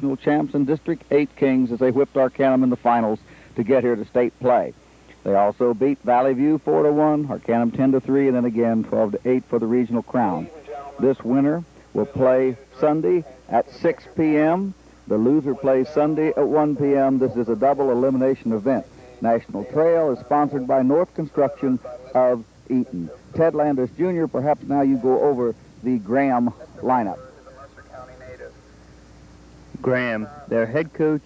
Sectional Champs and District 8 Kings as they whipped Arcanum in the finals to get here to state play. They also beat Valley View 4-1, Arcanum 10-3, and then again 12-8 for the regional crown. This winner will play Sunday at 6 p.m. The loser plays Sunday at 1 p.m. This is a double elimination event. National Trail is sponsored by North Construction of Eaton. Ted Landis Jr., perhaps now you go over the Graham lineup. Graham, their head coach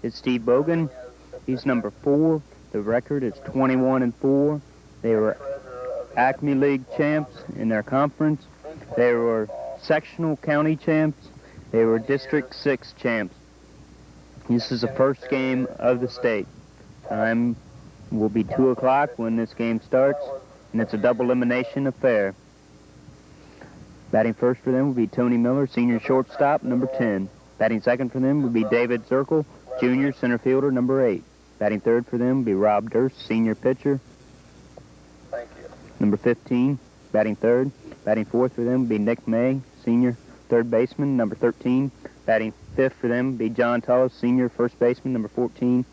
is Steve Bogan. He's number 4. The record is 21-4. They were Acme League champs in their conference. They were sectional county champs. They were District 6 champs. This is the first game of the state. Time will be 2 o'clock when this game starts, and it's a double elimination affair. Batting first for them will be Tony Miller, senior shortstop, number 10. Batting second for them will be David Zirkle, junior center fielder, number 8. Batting third for them will be Rob Durst, senior pitcher, number 15. Batting third. Batting fourth for them will be Nick May, senior third baseman, number 13. Batting fifth for them will be John Tullis, senior first baseman, number 14.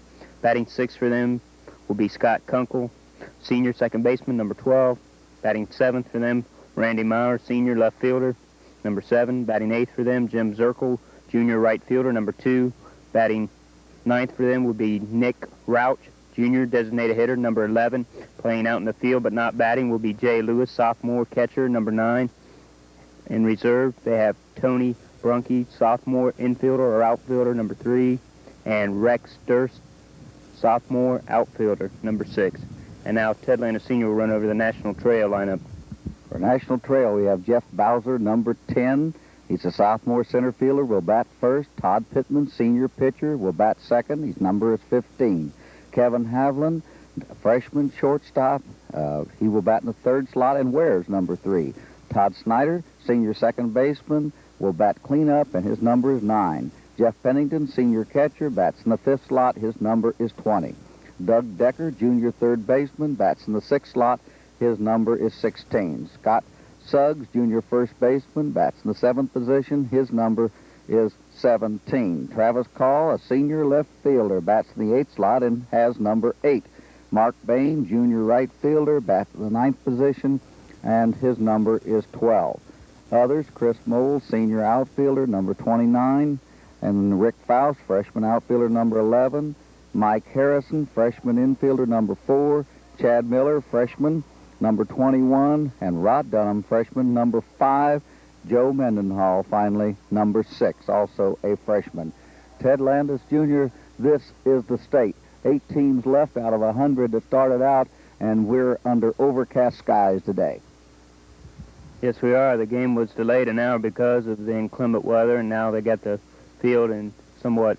Batting sixth for them will be Scott Kunkel, senior second baseman, number 12. Batting seventh for them, Randy Meyer, senior left fielder, number 7. Batting eighth for them, Jim Zirkle, junior right fielder, number 2. Batting ninth for them would be Nick Rauch, junior designated hitter, number 11. Playing out in the field but not batting will be Jay Lewis, sophomore catcher, number 9. In reserve, they have Tony Brunke, sophomore infielder or outfielder, number 3. And Rex Durst, sophomore outfielder, number 6. And now Ted Landis Sr. will run over the National Trail lineup. For National Trail, we have Jeff Bowser, number 10. He's a sophomore center fielder, will bat first. Todd Pittman, senior pitcher, will bat second. His number is 15. Kevin Havlin, freshman shortstop. He will bat in the third slot and wears number 3. Todd Snyder, senior second baseman, will bat cleanup, and his number is 9. Jeff Pennington, senior catcher, bats in the 5th slot. His number is 20. Doug Decker, junior third baseman, bats in the 6th slot. His number is 16. Scott Suggs, junior first baseman, bats in the 7th position. His number is 17. Travis Call, a senior left fielder, bats in the 8th slot and has number 8. Mark Bain, junior right fielder, bats in the 9th position, and his number is 12. Others, Chris Mole, senior outfielder, number 29, and Rick Faust, freshman outfielder, number 11. Mike Harrison, freshman infielder, number 4. Chad Miller, freshman, number 21, and Rod Dunham, freshman, number 5. Joe Mendenhall, finally, number 6, also a freshman. Ted Landis Jr., this is the state. 8 teams left out of 100 that started out, and we're under overcast skies today. Yes, we are. The game was delayed an hour because of the inclement weather, and now they got the field in somewhat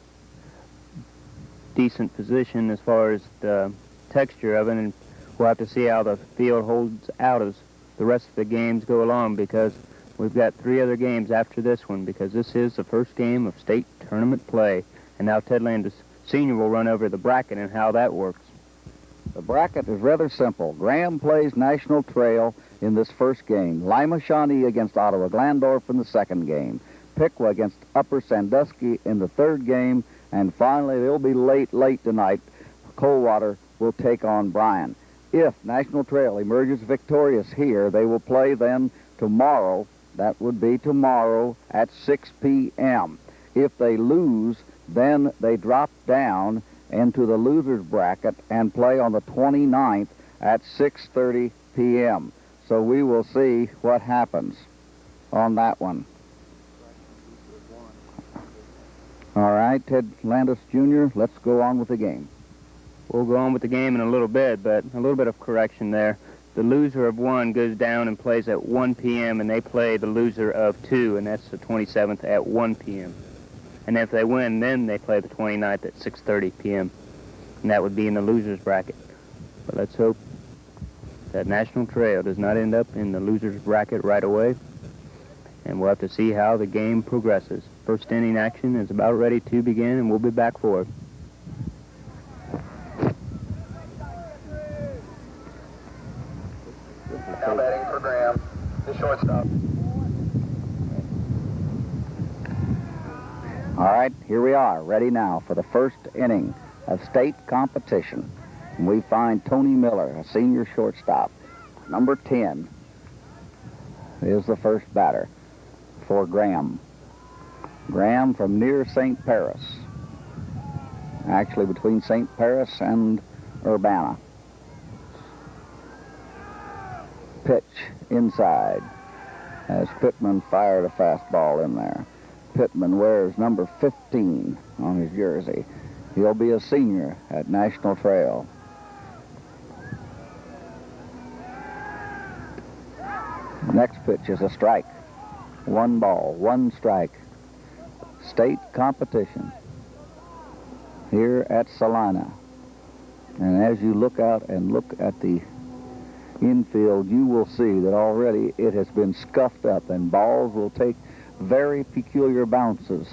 decent position as far as the texture of it, and we'll have to see how the field holds out as the rest of the games go along, because we've got 3 other games after this one, because this is the first game of state tournament play. And now Ted Landis Sr. will run over the bracket and how that works. The bracket is rather simple. Graham plays National Trail in this first game. Lima Shawnee against Ottawa Glandorf in the second game. Piqua against Upper Sandusky in the third game. And finally, they'll be late tonight. Coldwater will take on Bryan. If National Trail emerges victorious here, they will play then tomorrow. That would be tomorrow at 6 p.m. If they lose, then they drop down into the loser's bracket and play on the 29th at 6:30 p.m. So we will see what happens on that one. All right, Ted Landis Jr., let's go on with the game. We'll go on with the game in a little bit, but a little bit of correction there. The loser of 1 goes down and plays at 1 p.m., and they play the loser of 2, and that's the 27th at 1 p.m. And if they win, then they play the 29th at 6:30 p.m., and that would be in the loser's bracket. But let's hope that National Trail does not end up in the loser's bracket right away, and we'll have to see how the game progresses. First inning action is about ready to begin, and we'll be back for it. Now batting for Graham, the shortstop. All right, here we are, ready now for the first inning of state competition. And we find Tony Miller, a senior shortstop. Number 10 is the first batter for Graham. Graham from near St. Paris. Actually between St. Paris and Urbana. Pitch inside as Pittman fired a fastball in there. Pittman wears number 15 on his jersey. He'll be a senior at National Trail. Next pitch is a strike. 1 ball, 1 strike. State competition here at Salina. And as you look out and look at the infield, you will see that already it has been scuffed up, and balls will take very peculiar bounces.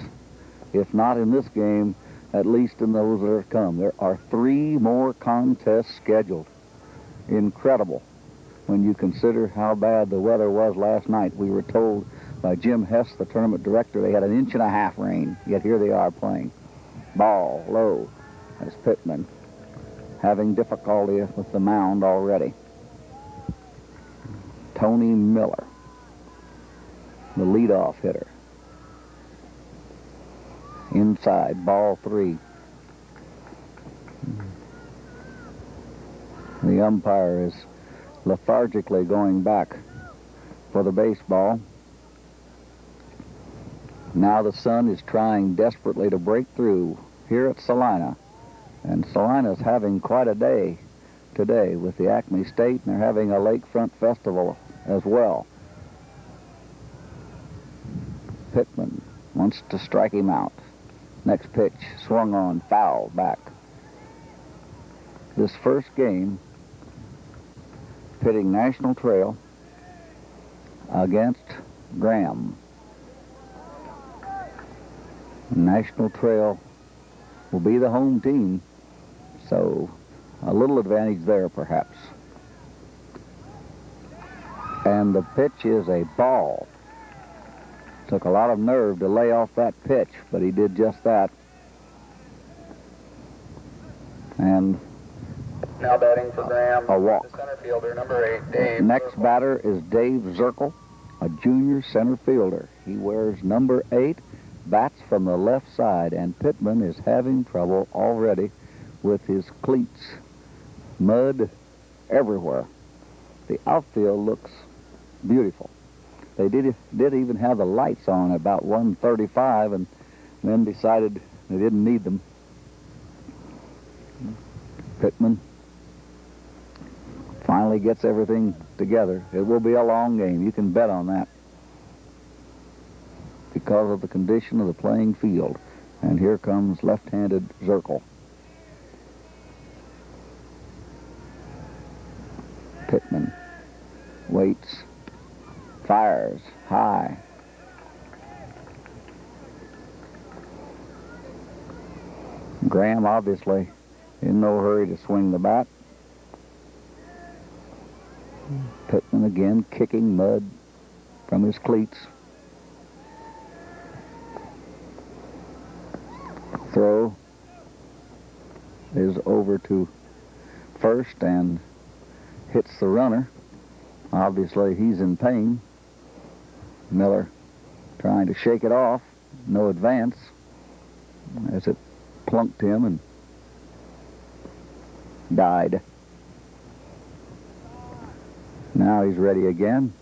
If not in this game, at least in those that have come. There are 3 more contests scheduled. Incredible when you consider how bad the weather was last night. We were told by Jim Hess, the tournament director, they had 1.5 inch rain, yet here they are playing. Ball low as Pittman having difficulty with the mound already. Tony Miller, the leadoff hitter. Inside, ball 3. The umpire is lethargically going back for the baseball. Now the sun is trying desperately to break through here at Salina. And Salina's having quite a day today with the Acme State, and they're having a lakefront festival as well. Pittman wants to strike him out. Next pitch, swung on, foul back. This first game, pitting National Trail against Graham. National Trail will be the home team, so a little advantage there perhaps. And the pitch is a ball. Took a lot of nerve to lay off that pitch, but he did just that. And now batting for Graham, a walk. the center fielder, number 8, Dave. Next batter is Dave Zirkle, a junior center fielder. He wears number 8, bats from the left side, and Pittman is having trouble already with his cleats. Mud everywhere. The outfield looks beautiful. They did even have the lights on about 1:35 and then decided they didn't need them. Pittman finally gets everything together. It will be a long game. You can bet on that because of the condition of the playing field. And here comes left-handed Zirkle. Pittman waits, fires high. Graham obviously in no hurry to swing the bat. Pittman again kicking mud from his cleats. Throw is over to first and hits the runner. Obviously he's in pain. Miller trying to shake it off. No advance as it plunked him and died. Now he's ready again.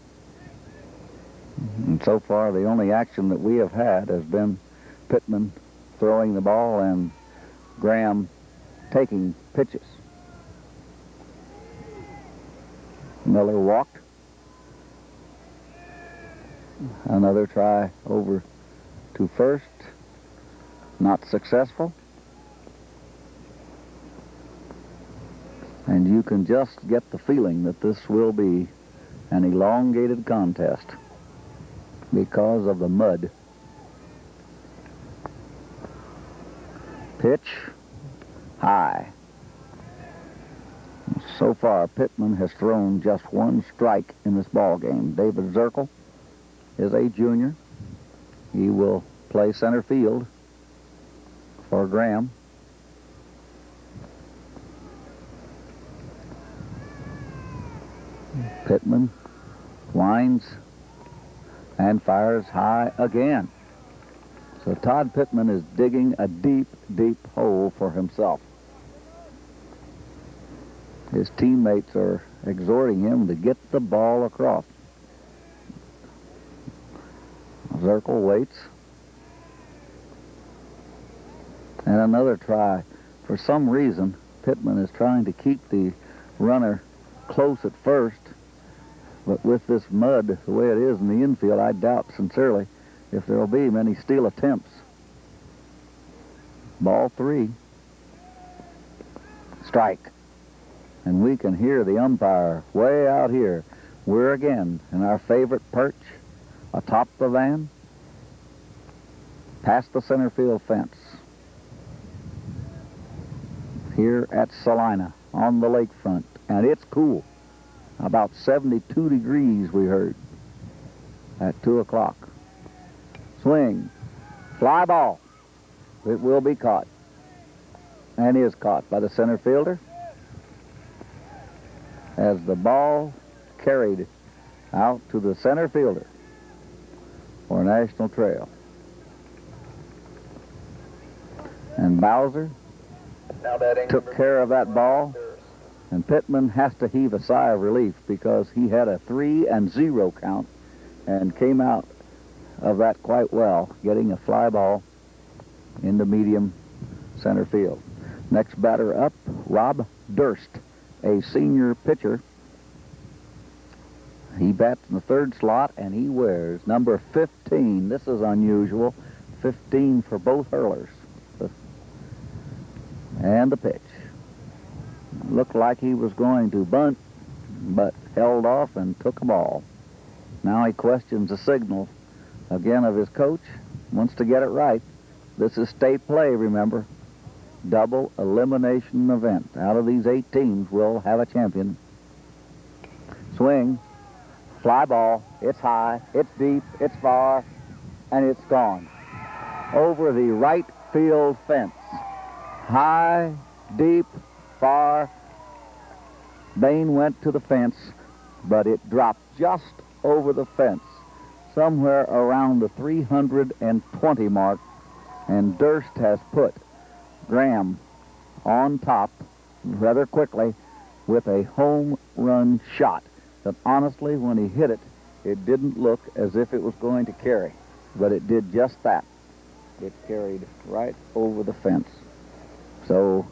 And so far the only action that we have had has been Pittman throwing the ball and Graham taking pitches. Miller walked. Another try over to first. Not successful. And you can just get the feeling that this will be an elongated contest because of the mud. Pitch high. So far, Pittman has thrown just 1 strike in this ball game. David Zirkle is a junior. He will play center field for Graham. Pittman winds and fires high again. So Todd Pittman is digging a deep, deep hole for himself. His teammates are exhorting him to get the ball across. Zirkle waits. And another try. For some reason, Pittman is trying to keep the runner close at first, but with this mud the way it is in the infield, I doubt sincerely if there will be many steal attempts. Ball 3. Strike. And we can hear the umpire way out here. We're again in our favorite perch, atop the van, past the center field fence, here at Salina on the lakefront. And it's cool. About 72 degrees we heard at 2 o'clock. Swing. Fly ball. It will be caught. And is caught by the center fielder as the ball carried out to the center fielder for National Trail. And Bowser Now batting took care of that ball. And Pittman has to heave a sigh of relief because he had a 3-0 count and came out of that quite well, getting a fly ball into medium center field. Next batter up, Rob Durst, a senior pitcher. He bats in the third slot, and he wears number 15. This is unusual. 15 for both hurlers. And the pitch. Looked like he was going to bunt, but held off and took a ball. Now he questions the signal again of his coach. Wants to get it right. This is state play, remember. Double elimination event. Out of these 8 teams, we'll have a champion. Swing. Fly ball. It's high. It's deep. It's far. And it's gone. Over the right field fence. High, deep, far. Bain went to the fence, but it dropped just over the fence, somewhere around the 320 mark, and Durst has put Graham on top rather quickly with a home run shot that honestly, when he hit it, it didn't look as if it was going to carry, but it did just that. It carried right over the fence. So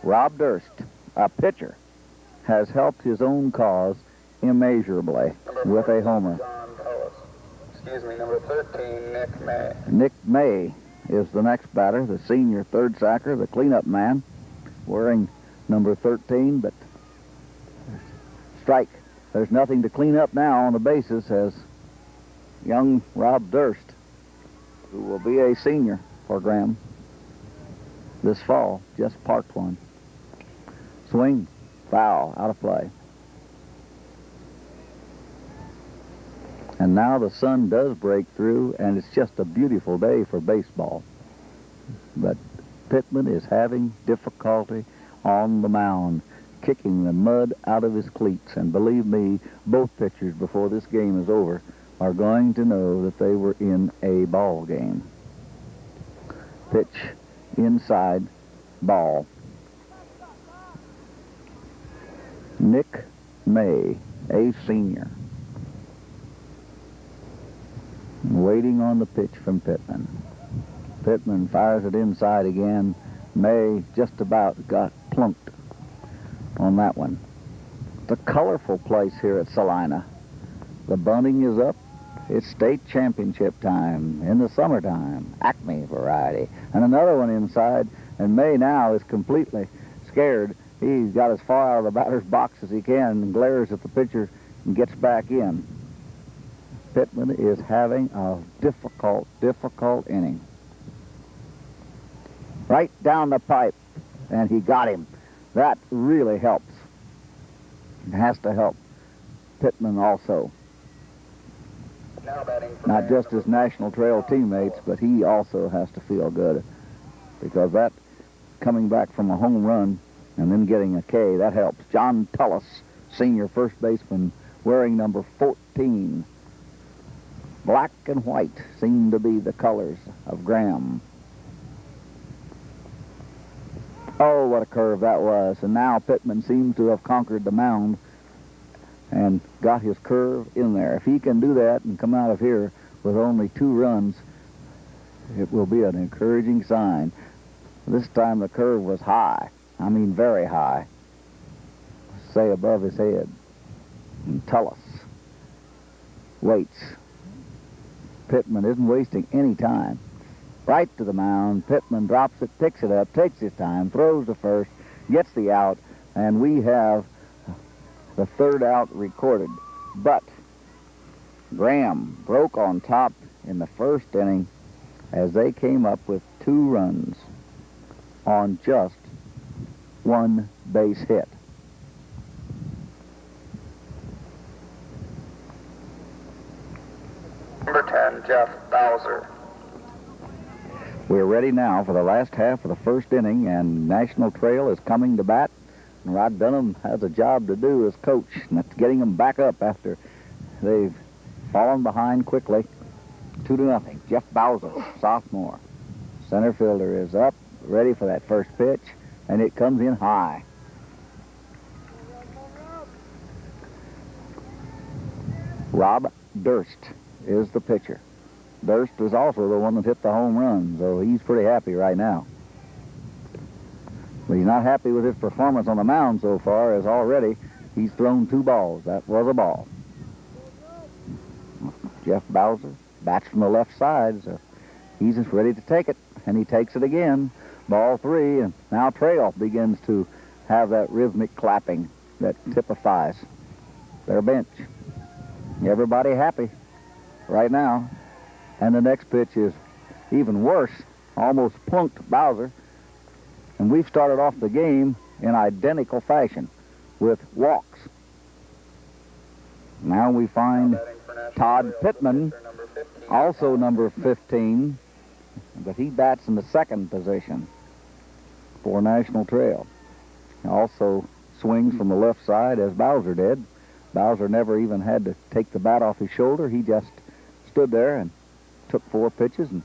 Rob Durst, a pitcher, has helped his own cause immeasurably with a homer. Number 13, Nick May. Nick May is the next batter, the senior third sacker, the cleanup man, wearing number 13, but strike. There's nothing to clean up now on the bases as young Rob Durst, who will be a senior for Graham this fall, just parked one. Swing, foul, out of play. And now the sun does break through, and it's just a beautiful day for baseball. But Pittman is having difficulty on the mound, kicking the mud out of his cleats. And believe me, both pitchers, before this game is over, are going to know that they were in a ball game. Pitch inside, ball. Nick May, a senior, waiting on the pitch from Pittman. Pittman fires it inside again. May just about got plunked on that one. It's a colorful place here at Salina. The bunting is up. It's state championship time in the summertime. Acme variety. And another one inside, and May now is completely scared. He's got as far out of the batter's box as he can and glares at the pitcher and gets back in. Pittman is having a difficult inning. Right down the pipe, and he got him. That really helps. It has to help Pittman also. Now batting for Not just his National Trail teammates, but he also has to feel good because that coming back from a home run and then getting a K, that helps. John Tullis, senior first baseman, wearing number 14. Black and white seem to be the colors of Graham. Oh, what a curve that was. And now Pittman seems to have conquered the mound and got his curve in there. If he can do that and come out of here with only 2 runs, it will be an encouraging sign. This time the curve was high. I mean very high. Say above his head. And Tullis waits. Pittman isn't wasting any time. Right to the mound. Pittman drops it, picks it up, takes his time, throws to first, gets the out, and we have the 3rd out recorded. But Graham broke on top in the 1st inning as they came up with 2 runs on just 1 base hit. Number 10, Jeff Bowser. We're ready now for the last half of the 1st inning, and National Trail is coming to bat. And Rod Dunham has a job to do as coach, and that's getting them back up after they've fallen behind quickly. 2-0. Jeff Bowser, sophomore. Center fielder is up, ready for that first pitch, and it comes in high. Rob Durst is the pitcher. Durst was also the one that hit the home run, so he's pretty happy right now. But he's not happy with his performance on the mound so far, as already he's thrown 2 balls. That was a ball. Jeff Bowser bats from the left side, so he's just ready to take it, and he takes it again. Ball 3, and now Trail begins to have that rhythmic clapping that typifies their bench. Everybody happy right now. And the next pitch is even worse, almost plunked Bowser. And we've started off the game in identical fashion with walks. Now we find Todd Pittman, also number 15, but he bats in the 2nd position for National Trail. He also swings from the left side as Bowser did. Bowser never even had to take the bat off his shoulder. He just stood there and took 4 pitches and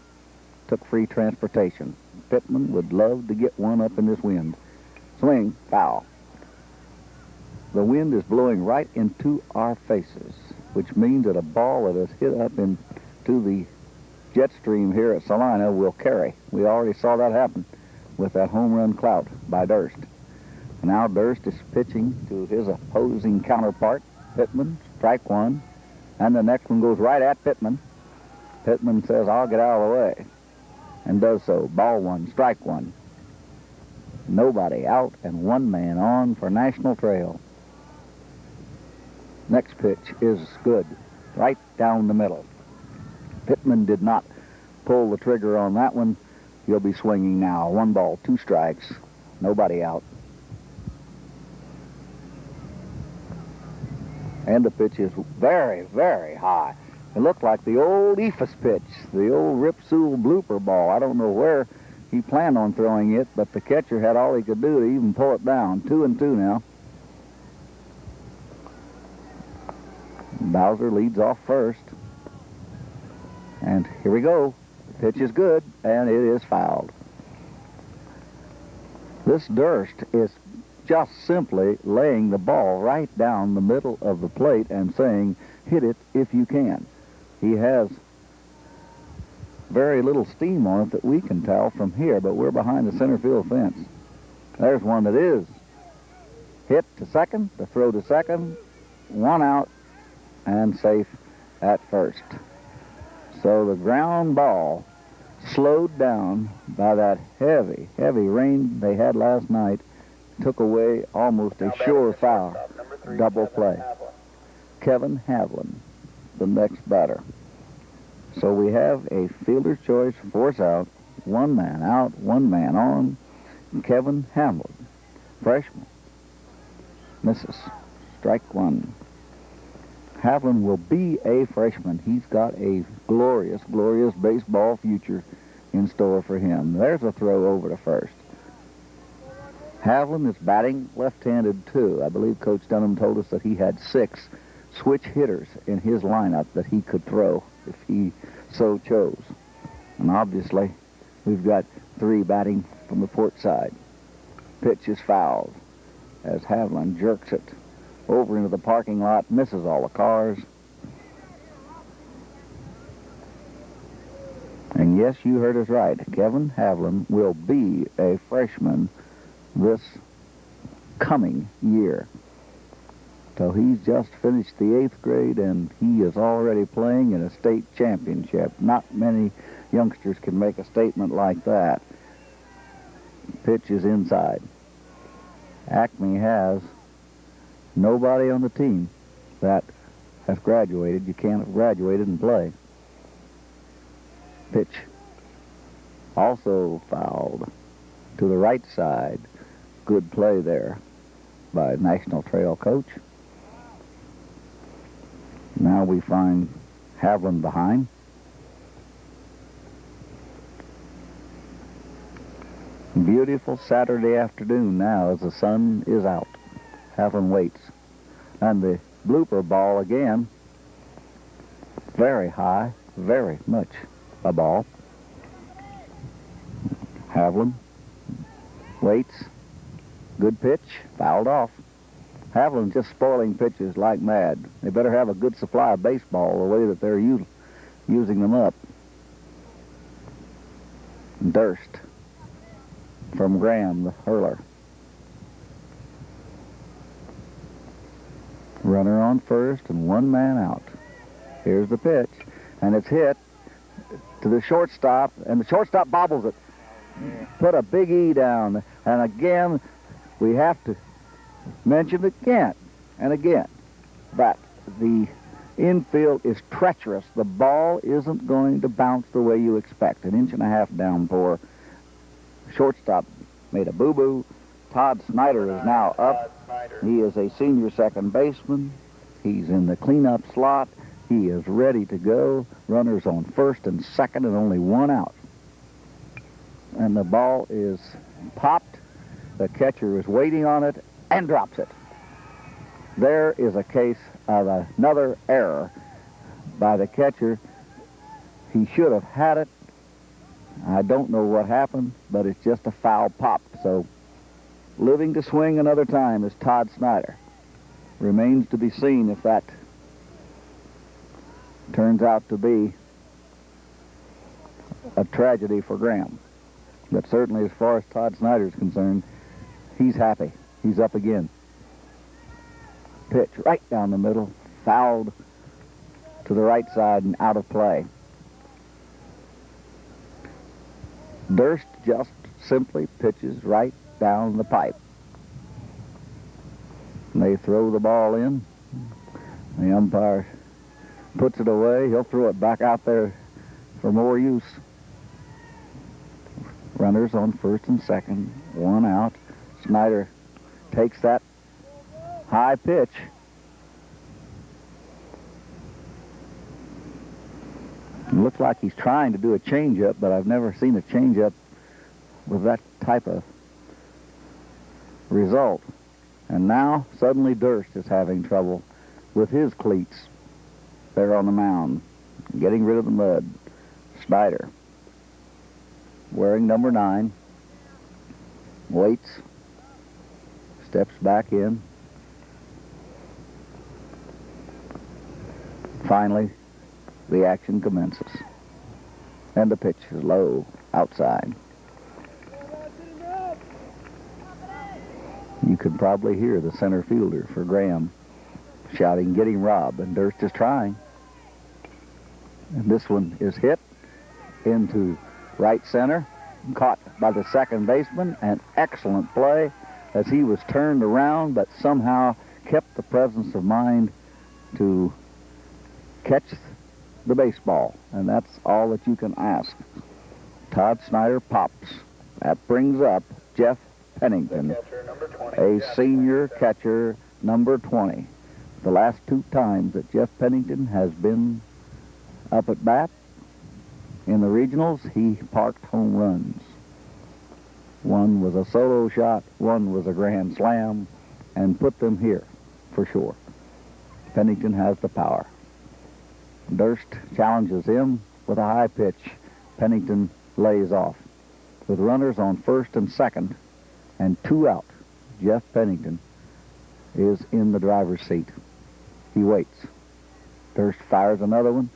took free transportation. Pittman would love to get one up in this wind. Swing, foul. The wind is blowing right into our faces, which means that a ball that is hit up into the jet stream here at Salina will carry. We already saw that happen with that home run clout by Durst. Now Durst is pitching to his opposing counterpart, Pittman, strike 1, and the next one goes right at Pittman. Pittman says, "I'll get out of the way," and does so. Ball 1, strike 1. Nobody out and 1 man on for National Trail. Next pitch is good, right down the middle. Pittman did not pull the trigger on that one. He'll be swinging now. 1 ball, 2 strikes. Nobody out. And the pitch is very, very high. It looked like the old Ephus pitch, the old Rip Sewell blooper ball. I don't know where he planned on throwing it, but the catcher had all he could do to even pull it down. 2-2 now. Bowser leads off first. And here we go. The pitch is good, and it is fouled. This Durst is just simply laying the ball right down the middle of the plate and saying, "Hit it if you can." He has very little steam on it that we can tell from here, but we're behind the center field fence. There's one that is hit to second, the throw to second, 1 out, and safe at first. So the ground ball, slowed down by that heavy, heavy rain they had last night, took away almost a sure foul. Double play. Kevin Havlin, the next batter. So we have a fielder's choice, 4 out, 1 man out, 1 man on. Kevin Havlin, freshman, misses. Strike 1. Havlin will be a freshman. He's got a glorious, glorious baseball future in store for him. There's a throw over to first. Havlin is batting left-handed, too. I believe Coach Dunham told us that he had 6 switch hitters in his lineup that he could throw if he so chose. And obviously, we've got 3 batting from the port side. Pitch is fouled as Havlin jerks it over into the parking lot, misses all the cars. And yes, you heard us right. Kevin Havlin will be a freshman this coming year. So he's just finished the 8th grade, and he is already playing in a state championship. Not many youngsters can make a statement like that. Pitch is inside. Acme has nobody on the team that has graduated. You can't have graduated and play. Pitch also fouled to the right side. Good play there by National Trail coach. Now we find Havlin behind. Beautiful Saturday afternoon now as the sun is out. Havlin waits. And the blooper ball again. Very high, very much a ball. Havlin waits. Good pitch, fouled off. Havlin's just spoiling pitches like mad. They better have a good supply of baseball the way that they're using them up. Durst from Graham, the hurler. Runner on first and 1 man out. Here's the pitch, and it's hit to the shortstop, and the shortstop bobbles it. Put a big E down, and again, we have to mention again and again that the infield is treacherous. The ball isn't going to bounce the way you expect. 1.5 inch downpour. Shortstop made a boo-boo. Todd Snyder is now up. He is a senior second baseman. He's in the cleanup slot. He is ready to go. Runners on first and second and only 1 out. And the ball is popped. The catcher is waiting on it and drops it. There is a case of another error by the catcher. He should have had it. I don't know what happened, but it's just a foul pop. So living to swing another time is Todd Snyder. Remains to be seen if that turns out to be a tragedy for Graham. But certainly as far as Todd Snyder is concerned, he's happy. He's up again. Pitch right down the middle, fouled to the right side and out of play. Durst just simply pitches right down the pipe. And they throw the ball in. The umpire puts it away. He'll throw it back out there for more use. Runners on first and second, 1 out. Snyder takes that high pitch. It looks like he's trying to do a changeup, but I've never seen a changeup with that type of result. And now, suddenly Durst is having trouble with his cleats there on the mound, getting rid of the mud. Snyder, wearing number 9, waits, steps back in. Finally, the action commences. And the pitch is low outside. You could probably hear the center fielder for Graham shouting, "Get him, Rob," and Durst is trying. And this one is hit into right center, caught by the second baseman. An excellent play as he was turned around, but somehow kept the presence of mind to catch the baseball. And that's all that you can ask. Todd Snyder pops. That brings up Jeff Pennington, a senior catcher, number 20. The last 2 times that Jeff Pennington has been up at bat, In the regionals, he parked home runs. One was a solo shot, one was a grand slam, and put them here for sure. Pennington has the power. Durst challenges him with a high pitch. Pennington lays off. With runners on first and second and 2 out, Jeff Pennington is in the driver's seat. He waits. Durst fires another one.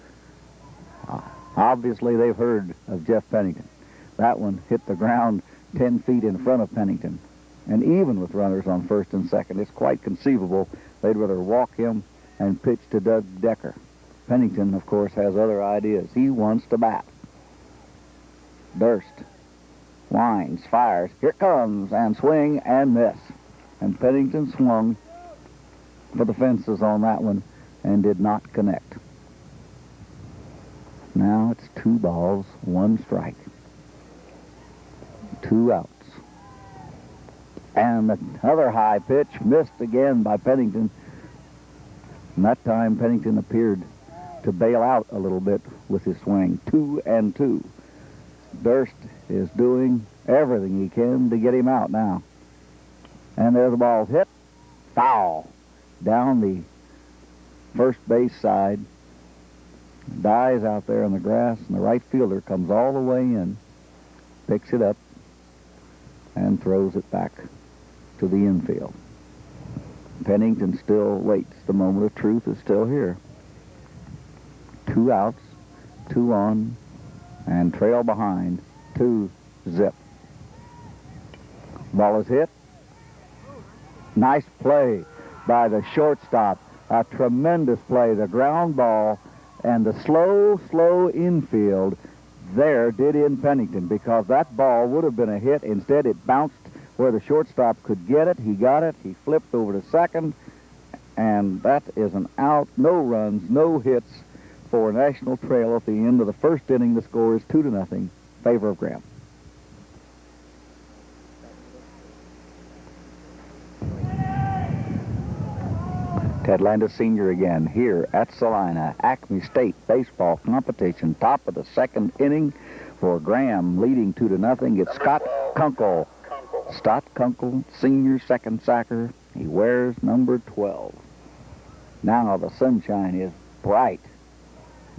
Obviously, they've heard of Jeff Pennington. That one hit the ground 10 feet in front of Pennington. And even with runners on first and second, it's quite conceivable they'd rather walk him and pitch to Doug Decker. Pennington, of course, has other ideas. He wants to bat. Durst winds, fires. Here it comes, and swing and miss. And Pennington swung for the fences on that one and did not connect. Now it's 2 balls, 1 strike. 2 outs. And another high pitch missed again by Pennington. And that time Pennington appeared to bail out a little bit with his swing. 2-2. Durst is doing everything he can to get him out now. And there's the ball hit. Foul. Down the first base side. Dies out there in the grass, and the right fielder comes all the way in, picks it up, and throws it back to the infield. Pennington still waits. The moment of truth is still here. 2 outs, 2 on, and trail behind, 2-0. Ball is hit. Nice play by the shortstop. A tremendous play. The ground ball and the slow infield there did in Pennington, because that ball would have been a hit. Instead, it bounced where the shortstop could get it. He got it. He flipped over to second, and that is an out. No runs, no hits for National Trail. At the end of the first inning, the score is 2-0, favor of Graham. Ted Landis Sr. again here at Salina. Acme State baseball competition. Top of the second inning for Graham, leading 2-0. It's Scott Kunkel. Scott Kunkel, senior second sacker. He wears number 12. Now the sunshine is bright.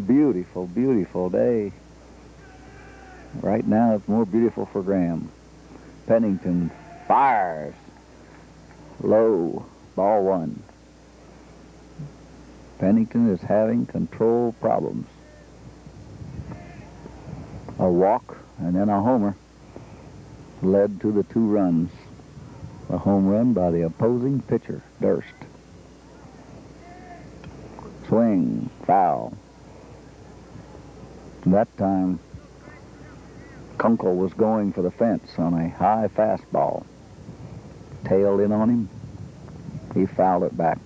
Beautiful, beautiful day. Right now it's more beautiful for Graham. Pennington fires. Low. Ball 1. Pennington is having control problems. A walk and then a homer led to the 2 runs. A home run by the opposing pitcher, Durst. Swing, foul. That time, Kunkel was going for the fence on a high fastball. Tailed in on him. He fouled it back.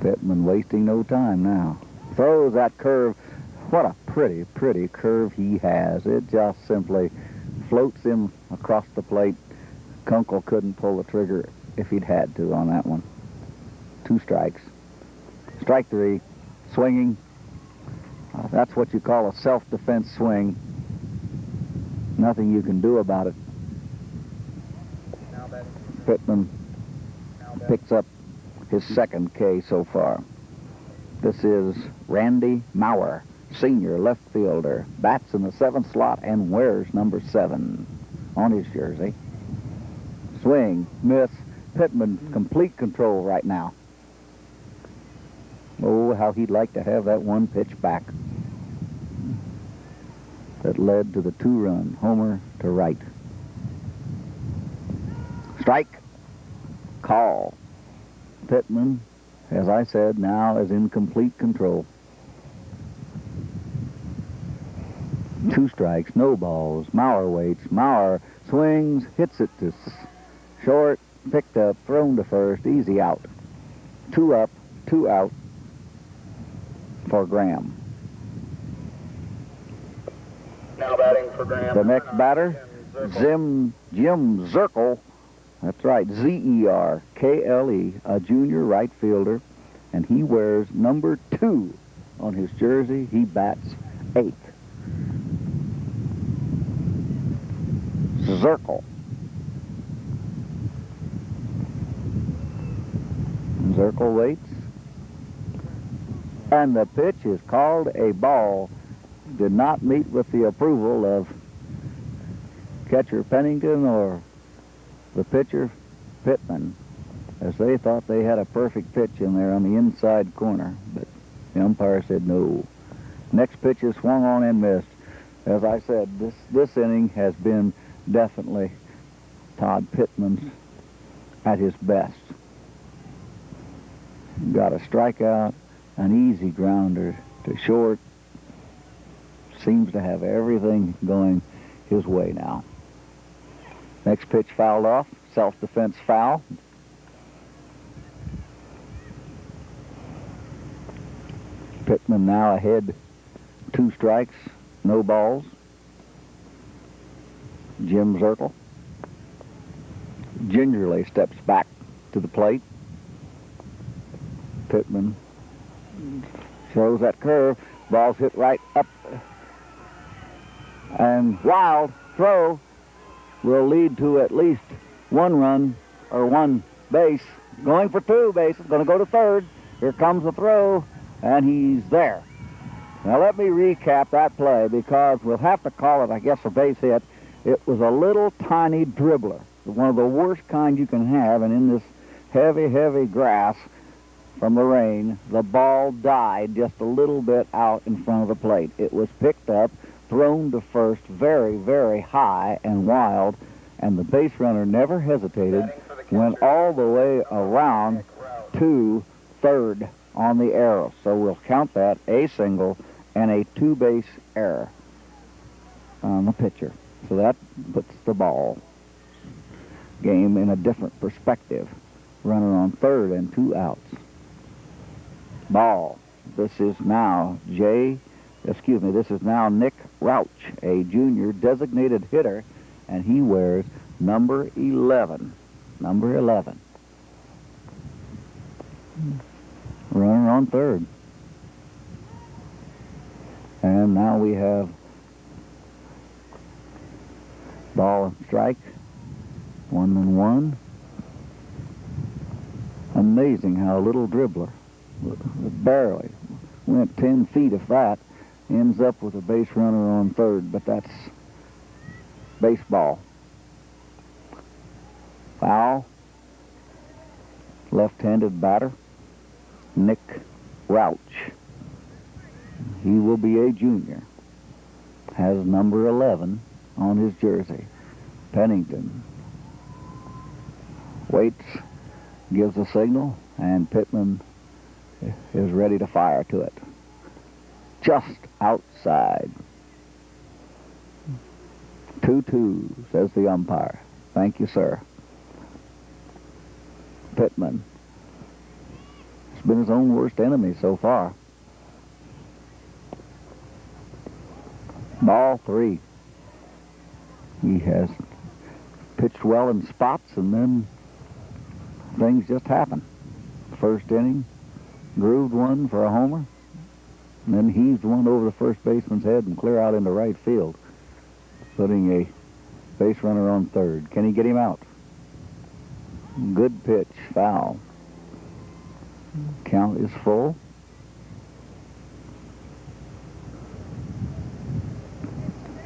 Pittman wasting no time now. Throws that curve. What a pretty, pretty curve he has. It just simply floats him across the plate. Kunkel couldn't pull the trigger if he'd had to on that one. 2 strikes. Strike 3. Swinging. That's what you call a self-defense swing. Nothing you can do about it. Pittman picks up his second K so far. This is Randy Maurer, senior left fielder. Bats in the 7th slot and wears number 7 on his jersey. Swing, miss. Pittman, complete control right now. Oh, how he'd like to have that one pitch back. That led to the 2-run homer to right. Strike. Call. Pittman, as I said, now is in complete control. 2 strikes, no balls. Maurer waits. Maurer swings, hits it to short, picked up, thrown to first, easy out. 2 up, 2 out for Graham. Now batting for Graham. The next batter, Jim Zerkel. That's right, Zerkle, a junior right fielder, and he wears number 2 on his jersey. He bats 8th. Zirkle. Zirkle waits. And the pitch is called a ball. Did not meet with the approval of catcher Pennington or the pitcher Pittman, as they thought they had a perfect pitch in there on the inside corner, but the umpire said no. Next pitch is swung on and missed. As I said, this inning has been definitely Todd Pittman's at his best. Got a strikeout, an easy grounder to short. Seems to have everything going his way now. Next pitch fouled off, self-defense foul. Pittman now ahead, 2 strikes, no balls. Jim Zirkle gingerly steps back to the plate. Pittman throws that curve. Ball's hit right up. And wild throw will lead to at least 1 run or 1 base. Going for 2 bases, going to go to third. Here comes the throw, and he's there. Now let me recap that play, because we'll have to call it, I guess, a base hit. It was a little tiny dribbler, one of the worst kind you can have, and in this heavy, heavy grass from the rain, the ball died just a little bit out in front of the plate. It was picked up, thrown to first very, very high and wild, and the base runner never hesitated, went all the way around to third on the arrow. So we'll count that a single and a 2-base error on the pitcher. So that puts the ball game in a different perspective. Runner on third and 2 outs. Ball. This is now Nick Rauch, a junior designated hitter, and he wears number 11. Number 11. Runner on third. And now we have ball and strike. 1-1. Amazing how a little dribbler, barely went 10 feet if that, ends up with a base runner on third, but that's baseball. Foul. Left-handed batter, Nick Rauch. He will be a junior. Has number 11 on his jersey. Pennington waits, gives a signal, and Pittman is ready to fire to it. Just outside. 2-2, says the umpire. Thank you, sir. Pittman has been his own worst enemy so far. Ball 3. He has pitched well in spots, and then things just happen. First inning, grooved one for a homer, and then heaved one over the first baseman's head and clear out into right field, putting a base runner on third. Can he get him out? Good pitch, foul. Count is full.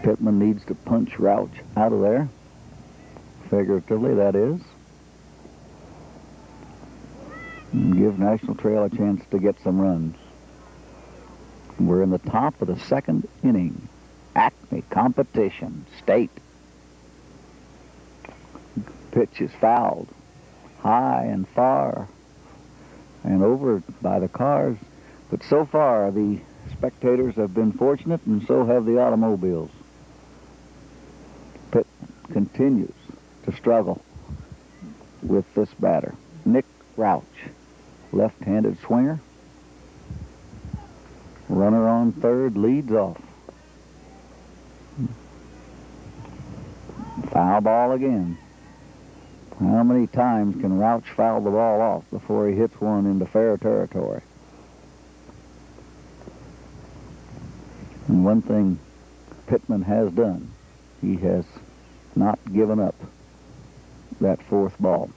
Pittman needs to punch Rauch out of there. Figuratively, that is. And give National Trail a chance to get some runs. We're in the top of the second inning. Acme competition, state. Pitch is fouled. High and far and over by the cars. But so far, the spectators have been fortunate, and so have the automobiles. Pitt continues to struggle with this batter. Nick Rauch, left-handed swinger. Runner on third, leads off. Foul ball again. How many times can Rauch foul the ball off before he hits one into fair territory? And one thing Pittman has done, he has not giving up that fourth ball.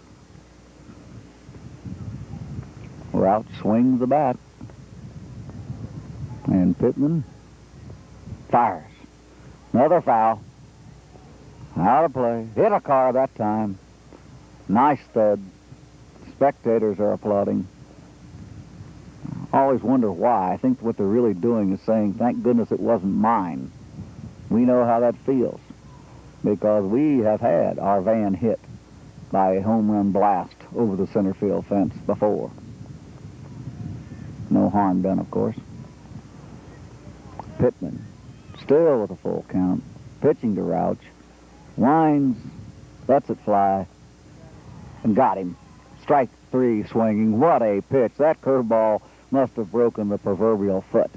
Rouch swings the bat, and Pittman fires. Another foul. Out of play. Hit a car that time. Nice stud. Spectators are applauding. I always wonder why. I think what they're really doing is saying, thank goodness it wasn't mine. We know how that feels, because we have had our van hit by a home run blast over the center field fence before. No harm done, of course. Pittman, still with a full count, pitching to Rouch, winds, lets it fly, and got him. Strike three swinging. What a pitch. That curveball must have broken the proverbial foot.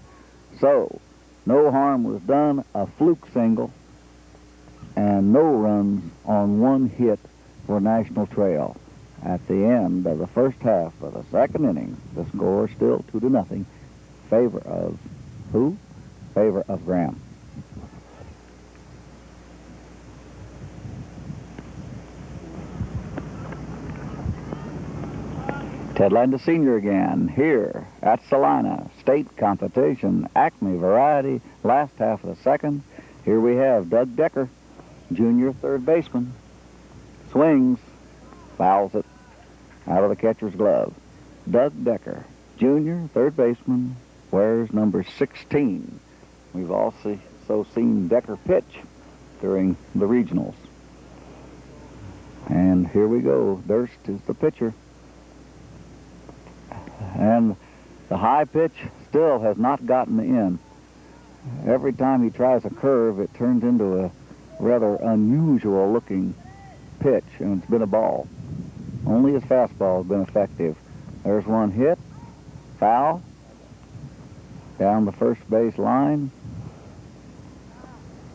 So, no harm was done, a fluke single, and no runs on one hit for National Trail. At the end of the first half of the second inning, the score is still 2-0. Favor of who? Favor of Graham. Ted Landis Sr. again, here at Salina. State competition, Acme variety, last half of the second. Here we have Doug Decker, junior third baseman. Swings, fouls it out of the catcher's glove. Doug Decker, junior third baseman, wears number 16. We've also seen Decker pitch during the regionals. And here we go. Durst is the pitcher. And the high pitch still has not gotten in. Every time he tries a curve, it turns into a rather unusual looking pitch, and it's been a ball. Only his fastball has been effective. There's one hit, foul, down the first base line.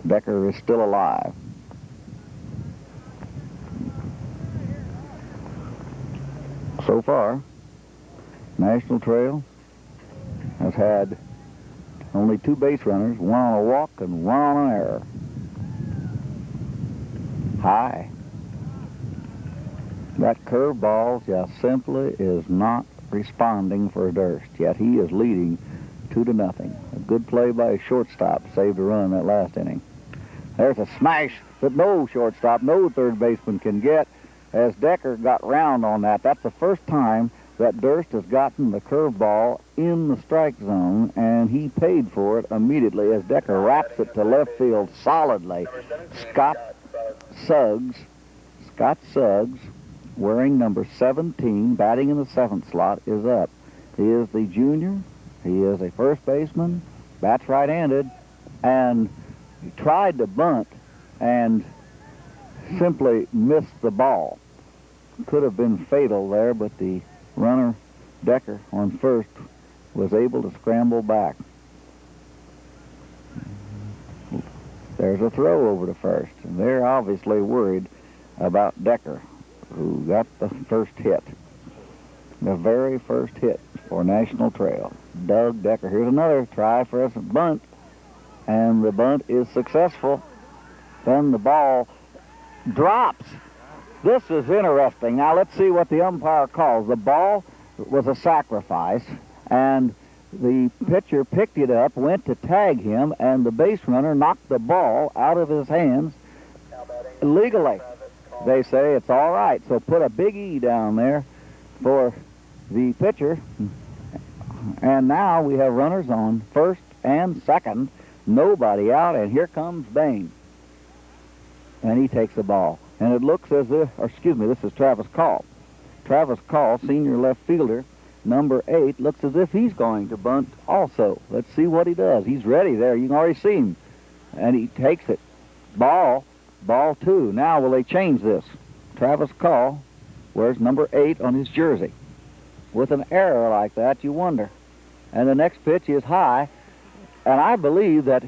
Decker is still alive. So far, National Trail has had only 2 base runners, one on a walk and one on an error. High. That curveball just simply is not responding for Durst, yet he is leading 2-0. A good play by a shortstop saved a run that last inning. There's a smash that no shortstop, no third baseman can get, as Decker got round on that. That's the first time that Durst has gotten the curveball in the strike zone, and he paid for it immediately as Decker wraps it to left field solidly. Scott Suggs, wearing number 17, batting in the 7th slot, is up. He is the junior. He is a first baseman, bats right-handed, and he tried to bunt and simply missed the ball. Could have been fatal there, but the runner, Decker, on first, was able to scramble back. There's a throw over to first, and they're obviously worried about Decker, who got the first hit. The very first hit for National Trail. Doug Decker. Here's another try for a bunt, and the bunt is successful. Then the ball drops. This is interesting. Now let's see what the umpire calls. The ball was a sacrifice, and the pitcher picked it up, went to tag him, and the base runner knocked the ball out of his hands legally. They say it's all right, so put a big E down there for the pitcher. And now we have runners on first and second, nobody out, and here comes Bain. And he takes the ball. And it looks as if, this is Travis Call. Travis Call, senior left fielder, number 8, looks as if he's going to bunt also. Let's see what he does. He's ready there. You can already see him. And he takes it. Ball 2. Now, will they change this? Travis Call wears number 8 on his jersey. With an error like that, you wonder. And the next pitch is high. And I believe that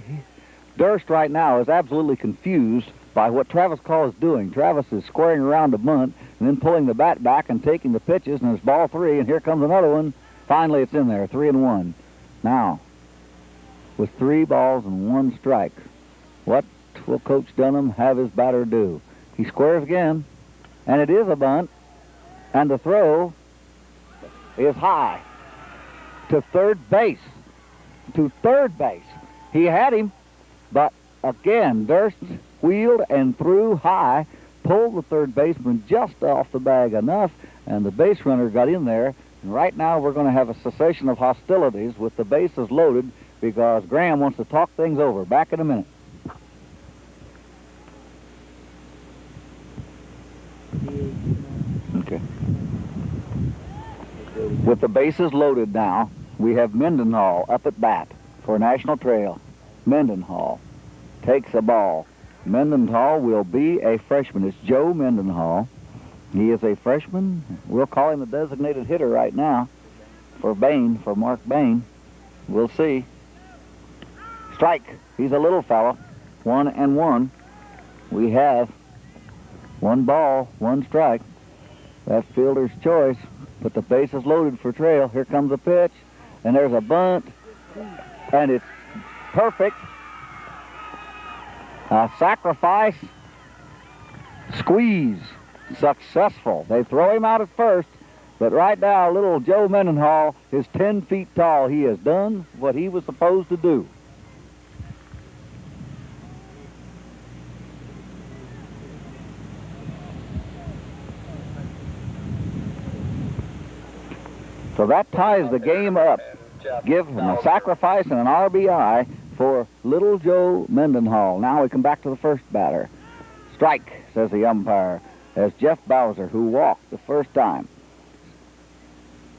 Durst right now is absolutely confused by what Travis Call is doing. Travis is squaring around to bunt and then pulling the bat back and taking the pitches, and it's ball 3, and here comes another one. Finally, it's in there, 3-1. Now, with 3 balls and 1 strike, what will Coach Dunham have his batter do? He squares again, and it is a bunt, and the throw is high to third base. To third base. He had him, but again, Durst wheeled and threw high, pulled the third baseman just off the bag enough, and the base runner got in there. And right now we're going to have a cessation of hostilities with the bases loaded because Graham wants to talk things over. Back in a minute. Okay. With the bases loaded now, we have Mendenhall up at bat for National Trail. Mendenhall takes a ball. Mendenhall will be a freshman. It's Joe Mendenhall. He is a freshman. We'll call him the designated hitter right now for Bain, for Mark Bain. We'll see. Strike. He's a little fella. 1-1. We have 1 ball, 1 strike. That's fielder's choice. But the base is loaded for Trail. Here comes a pitch, and there's a bunt, and it's perfect. A sacrifice. Squeeze. Successful. They throw him out at first, but right now, little Joe Mendenhall is 10 feet tall. He has done what he was supposed to do. So that ties the game up. Give him a sacrifice and an RBI for little Joe Mendenhall. Now we come back to the first batter. Strike, says the umpire, as Jeff Bowser, who walked the first time.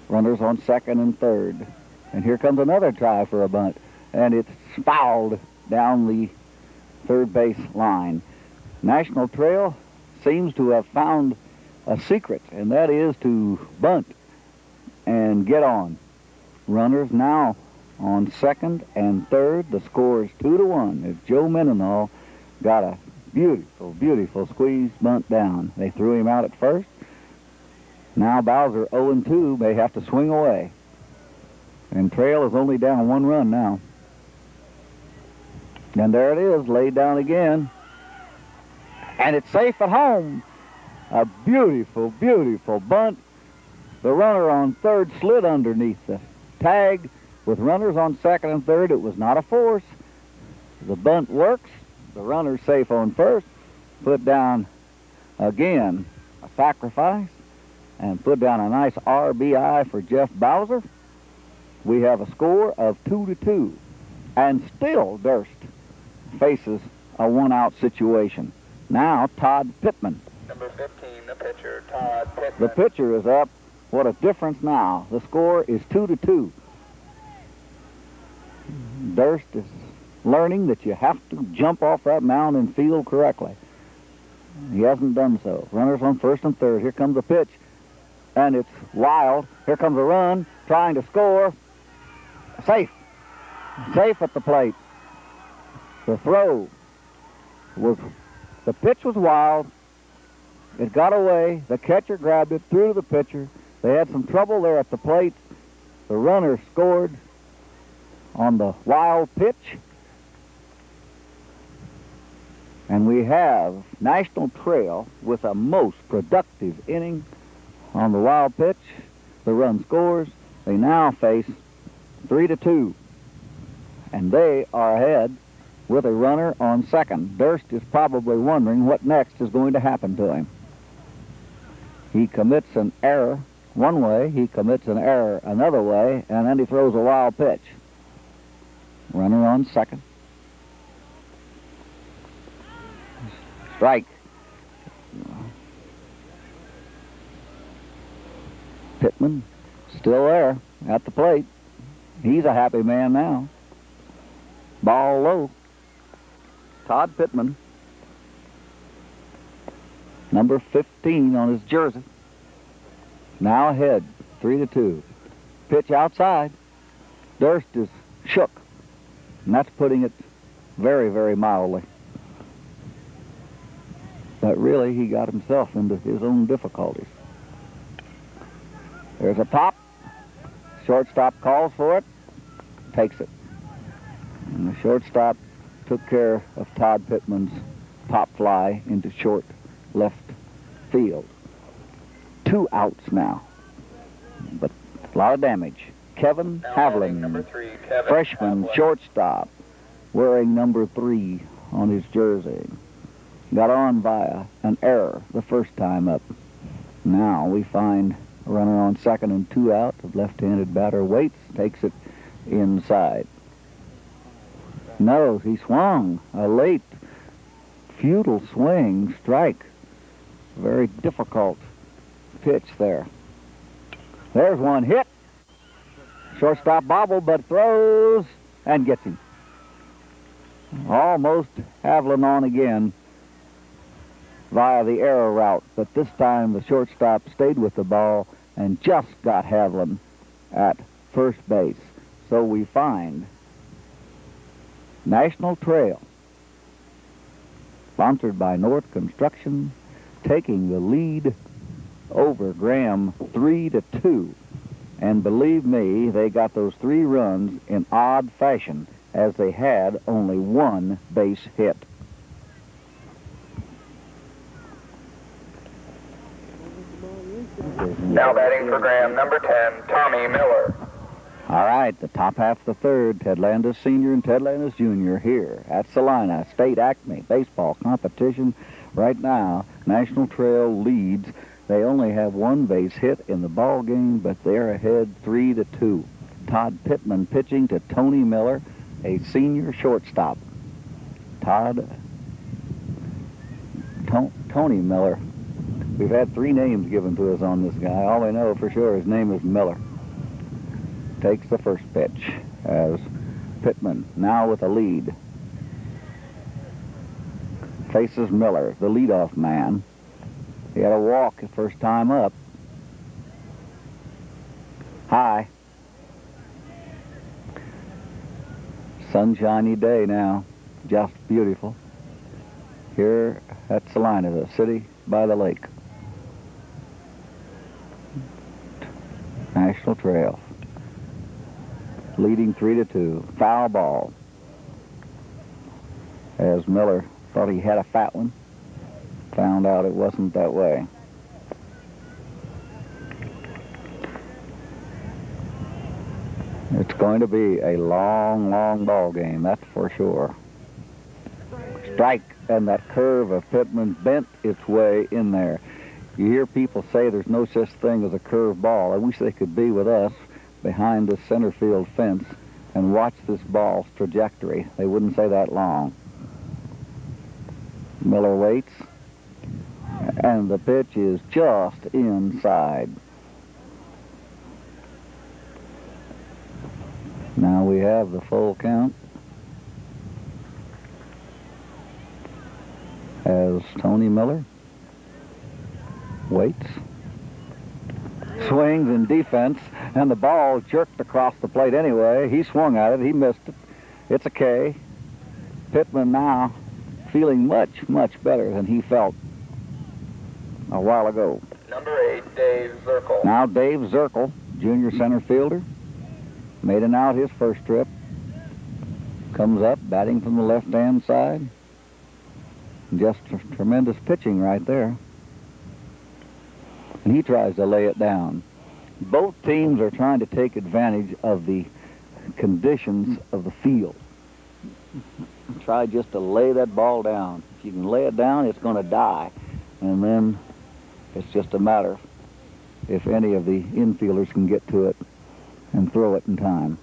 Runners on second and third. And here comes another try for a bunt. And it's fouled down the third base line. National Trail seems to have found a secret, and that is to bunt and get on. Runners now on second and third. The score is 2-1 as Joe Mendenhall got a beautiful, beautiful squeeze bunt down. They threw him out at first. Now Bowser 0-2 may have to swing away. And Trail is only down 1 run now. And there it is, laid down again. And it's safe at home. A beautiful, beautiful bunt. The runner on third slid underneath the tag. With runners on second and third, it was not a force. The bunt works. The runner's safe on first. Put down again a sacrifice and put down a nice RBI for Jeff Bowser. We have a score of 2-2. And still Durst faces a 1-out situation. Now Todd Pittman. Number 15, the pitcher, Todd Pittman. The pitcher is up. What a difference now. The score is 2-2. Durst is learning that you have to jump off that mound and field correctly. He hasn't done so. Runners on first and third. Here comes a pitch, and it's wild. Here comes a run, trying to score. Safe. Safe at the plate. The throw was, the pitch was wild. It got away. The catcher grabbed it, threw to the pitcher. They had some trouble there at the plate. The runner scored on the wild pitch. And we have National Trail with a most productive inning on the wild pitch. The run scores. They now face 3-2. And they are ahead with a runner on second. Durst is probably wondering what next is going to happen to him. He commits an error one way, he commits an error another way, and then he throws a wild pitch. Runner on second. Strike. Pittman still there at the plate. He's a happy man now. Ball low. Todd Pittman, number 15 on his jersey. Now ahead, 3-2. Pitch outside. Durst is shook, and that's putting it very, very mildly. But really, he got himself into his own difficulties. There's a pop. Shortstop calls for it, takes it. And the shortstop took care of Todd Pittman's pop fly into short left field. 2 outs now, but a lot of damage. Kevin Havlin, Number 3, Kevin freshman Havlin. shortstop, wearing number 3 on his jersey. Got on via an error the first time up. Now we find a runner on second and 2 out. The left-handed batter waits, takes it inside. No, he swung. A late, futile swing, strike. Very difficult pitch there. There's one hit. Shortstop bobble, but throws and gets him. Almost Havlin on again via the error route, but this time the shortstop stayed with the ball and just got Havlin at first base. So we find National Trail, sponsored by North Construction, taking the lead over Graham 3-2. And believe me, they got those 3 runs in odd fashion, as they had only 1 base hit. Now batting for Graham, number 10, Tommy Miller. All right, the top half of the third, Ted Landis Sr. and Ted Landis Jr. here at Salina State Acme baseball competition. Right now, National Trail leads. They only have 1 base hit in the ball game, but they're ahead 3-2. Todd Pittman pitching to Tony Miller, a senior shortstop. Tony Miller. We've had 3 names given to us on this guy. All we know for sure his name is Miller. Takes the first pitch as Pittman, now with a lead, faces Miller, the leadoff man. He had a walk the first time up. High. Sunshiny day now. Just beautiful. Here at Salina, the city by the lake. National Trail. Leading 3-2. Foul ball. As Miller thought he had a fat one. Found out it wasn't that way. It's going to be a long, long ball game, that's for sure. Strike, and that curve of Pittman bent its way in there. You hear people say there's no such thing as a curved ball. I wish they could be with us behind the center field fence and watch this ball's trajectory. They wouldn't say that long. Miller waits, and the pitch is just inside. Now we have the full count as Tony Miller waits, swings in defense, and the ball jerked across the plate anyway. He swung at it. He missed it. It's a K. Pittman now feeling much, much better than he felt a while ago. Number 8, Dave Zirkle. Now Dave Zirkle, junior center fielder, made an out his first trip. Comes up, batting from the left-hand side. Just tremendous pitching right there. And he tries to lay it down. Both teams are trying to take advantage of the conditions of the field. Try just to lay that ball down. If you can lay it down, it's going to die. And then it's just a matter if any of the infielders can get to it and throw it in time.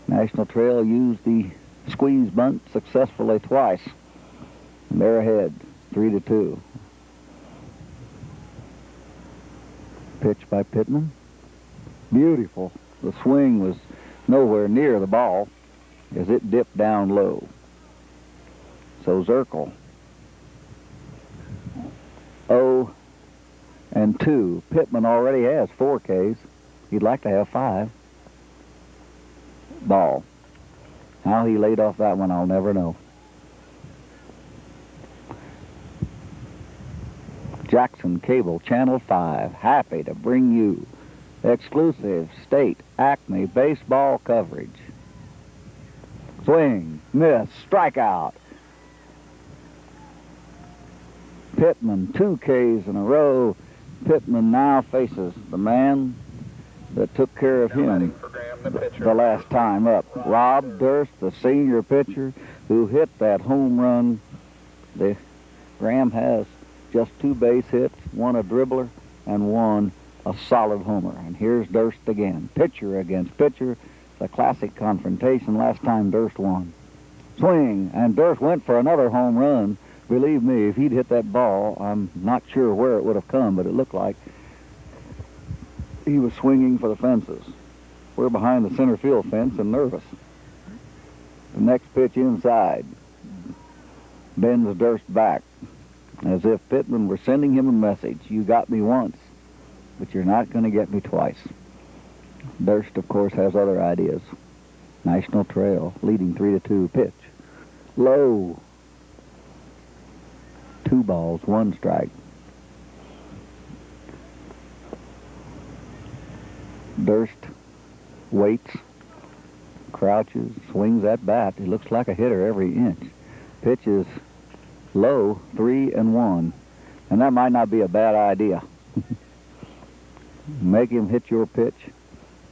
National Trail used the squeeze bunt successfully twice. And they're ahead, 3-2. Pitch by Pittman. Beautiful. The swing was nowhere near the ball as it dipped down low. So Zirkle, 0-2. Pittman already has 4 Ks. He'd like to have 5. Ball. How he laid off that one, I'll never know. Jackson Cable, Channel 5, happy to bring you exclusive state Acme baseball coverage. Swing, miss, strikeout. Pittman, 2 Ks in a row. Pittman now faces the man that took care of Now batting him for Graham, the pitcher. the last time up. Rob Durst, the senior pitcher, who hit that home run. Graham has just 2 base hits, 1 a dribbler, and 1 a solid homer. And here's Durst again, pitcher against pitcher, the classic confrontation. Last time Durst won. Swing, and Durst went for another home run. Believe me, if he'd hit that ball, I'm not sure where it would have come, but it looked like he was swinging for the fences. We're behind the center field fence and nervous. The next pitch inside bends Durst back, as if Pittman were sending him a message. You got me once, but you're not going to get me twice. Durst, of course, has other ideas. National Trail, leading 3-2. Pitch. Low. 2 balls, 1 strike. Durst waits, crouches, swings that bat. He looks like a hitter every inch. Pitch is low, 3-1. And that might not be a bad idea. Make him hit your pitch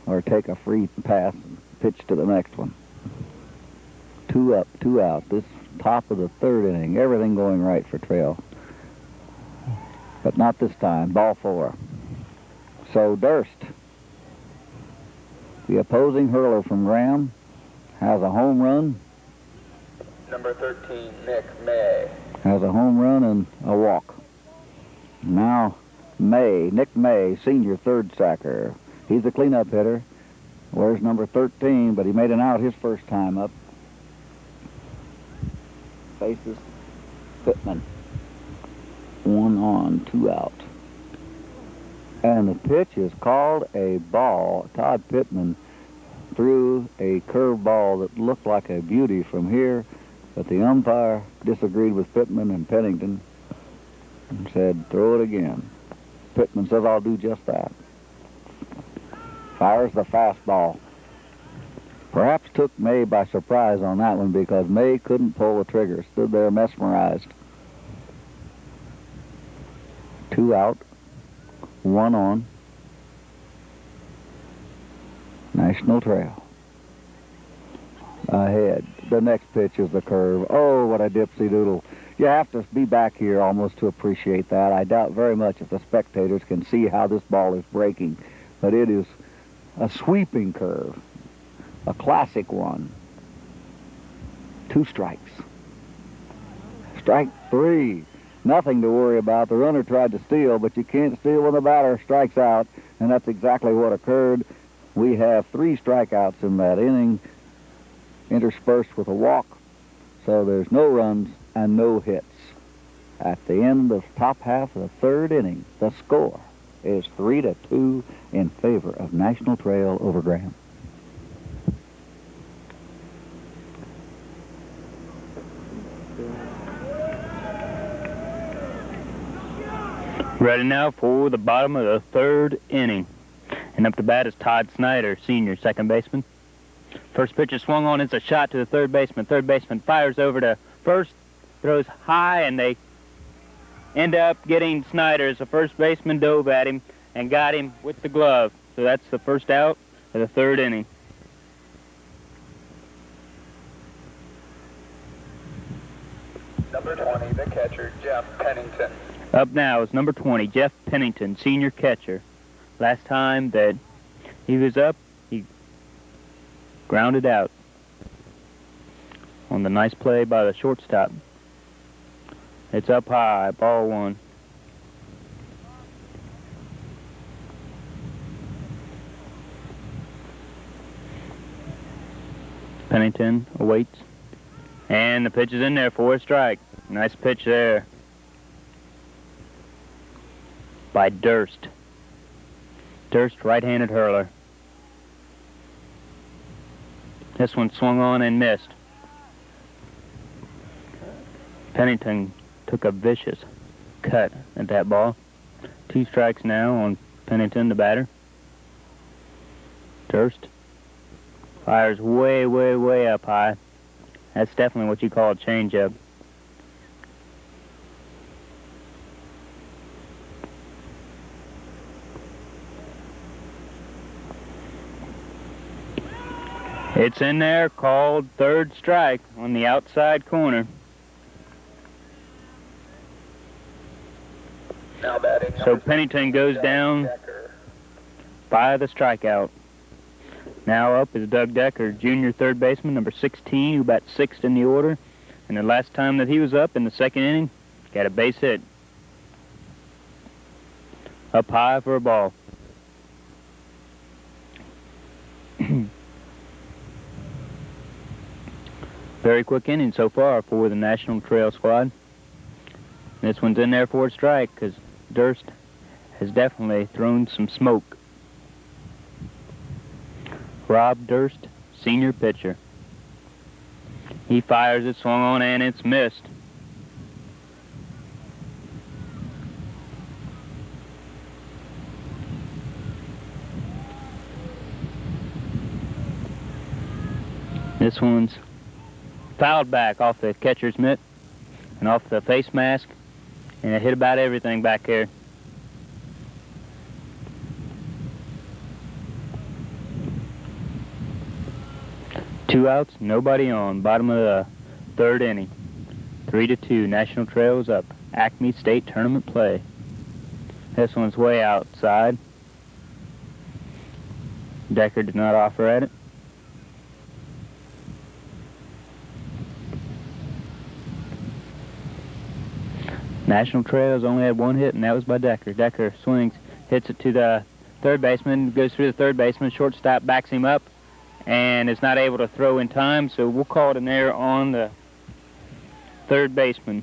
or take a free pass and pitch to the next one. 2 up, 2 out. This top of the 3rd inning. Everything going right for Trail. But not this time. Ball 4. So Durst, the opposing hurler from Graham, has a home run. Number 13, Nick May. Has a home run and a walk. Now Nick May, senior 3rd stacker. He's a cleanup hitter. Wears number 13, but he made an out his first time up. Faces Pittman. 1 on, 2 out. And the pitch is called a ball. Todd Pittman threw a curved ball that looked like a beauty from here, but the umpire disagreed with Pittman and Pennington and said, throw it again. Pittman says, I'll do just that. Fires the fastball. Perhaps took May by surprise on that one, because May couldn't pull the trigger. Stood there mesmerized. 2 out, 1 on. National Trail. Ahead. The next pitch is the curve. Oh, what a dipsy doodle. You have to be back here almost to appreciate that. I doubt very much if the spectators can see how this ball is breaking, but it is a sweeping curve. A classic one. 2 strikes. Strike 3. Nothing to worry about. The runner tried to steal, but you can't steal when the batter strikes out, and that's exactly what occurred. We have 3 strikeouts in that inning, interspersed with a walk, so there's no runs and no hits. At the end of the top half of the 3rd inning, the score is 3-2 in favor of National Trail over Graham. Ready now for the bottom of the 3rd inning. And up to bat is Todd Snyder, senior 2nd baseman. First pitch is swung on. It's a shot to the 3rd baseman. 3rd baseman fires over to first, throws high, and they end up getting Snyder as the 1st baseman dove at him and got him with the glove. So that's the first out of the 3rd inning. Number 20, the catcher, Jeff Pennington. Up now is number 20, Jeff Pennington, senior catcher. Last time that he was up, he grounded out on the nice play by the shortstop. It's up high, ball 1. Pennington awaits, and the pitch is in there for a strike. Nice pitch there by Durst. Durst, right-handed hurler. This one swung on and missed. Pennington took a vicious cut at that ball. 2 strikes now on Pennington, the batter. Durst fires way, way, way up high. That's definitely what you call a changeup. It's in there, called third strike on the outside corner. Now batting So number Pennington goes Doug down Decker. by the strikeout. Now up is Doug Decker, junior third baseman, number 16, who bats sixth in the order. And the last time that he was up in the second inning, got a base hit. Up high for a ball. Very quick inning so far for the National Trail squad. This one's in there for a strike because Durst has definitely thrown some smoke. Rob Durst, senior pitcher. He fires it, swung on, and it's missed. This one's fouled back off the catcher's mitt and off the face mask, and it hit about everything back here. Two outs, nobody on. Bottom of the third inning. 3-2. National Trail's up. Acme State Tournament play. This one's way outside. Decker did not offer at it. National Trail's only had one hit, and that was by Decker. Decker swings, hits it to the third baseman, goes through the third baseman, shortstop backs him up, and is not able to throw in time, so we'll call it an error on the third baseman.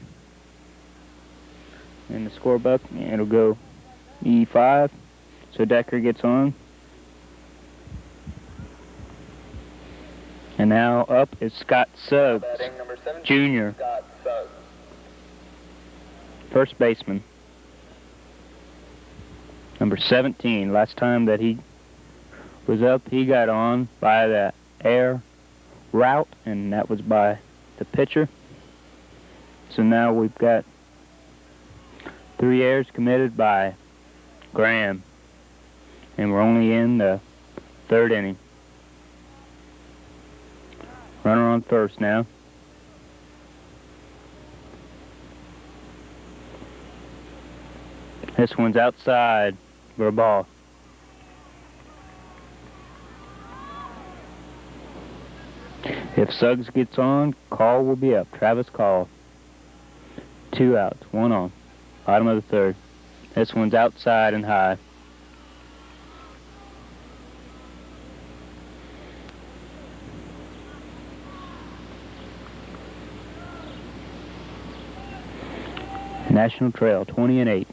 And the scorebook, it'll go E5, so Decker gets on. And now up is Scott Suggs, Batting number 17, Junior. Scott Suggs. First baseman. Number 17. Last time that he was up, he got on by the air route, and that was by the pitcher. So now we've got 3 errors committed by Graham, and we're only in the third inning. Runner on first now. This one's outside for a ball. If Suggs gets on, Call will be up. Travis Call. 2 outs, 1 on. Bottom of the third. This one's outside and high. National Trail, 20-8.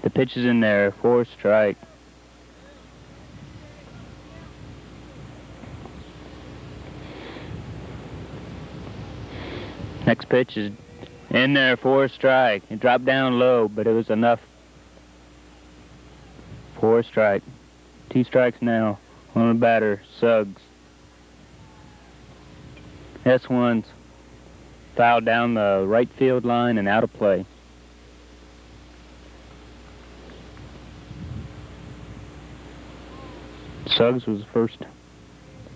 The pitch is in there for a strike. Next pitch is in there for a strike. It dropped down low, but it was enough for a strike. 2 strikes now on the batter, Suggs. This one's fouled down the right field line and out of play. Suggs was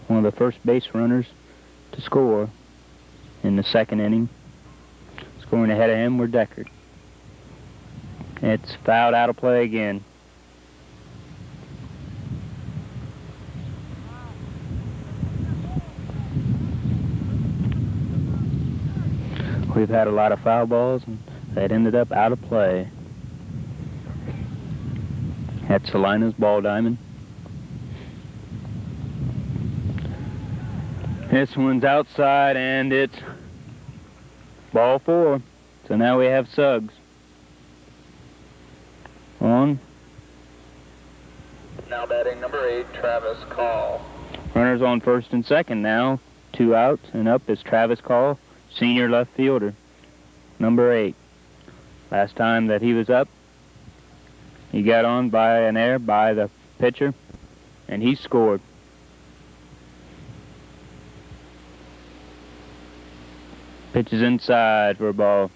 one of the first base runners to score in the second inning. Scoring ahead of him were Deckard. It's fouled out of play again. We've had a lot of foul balls and that ended up out of play. That's Salinas ball diamond. This one's outside and it's ball 4. So now we have Suggs on. Now batting number 8, Travis Call. Runners on first and second now. 2 outs, and up is Travis Call, senior left fielder, number 8. Last time that he was up, he got on by an error by the pitcher, and he scored. Pitch is inside for a ball.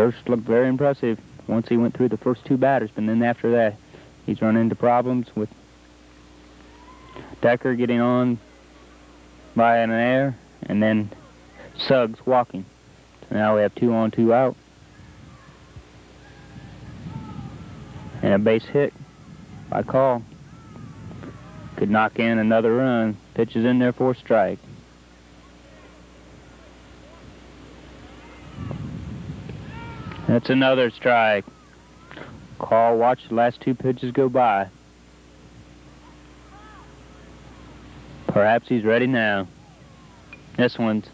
Durst looked very impressive once he went through the first two batters, but then after that, he's run into problems with Decker getting on by an error, and then Suggs walking. So now we have 2 on, 2 out. And a base hit by Call. Could knock in another run. Pitch is in there for a strike. That's another strike. Call watched the last 2 pitches go by. Perhaps he's ready now. This one's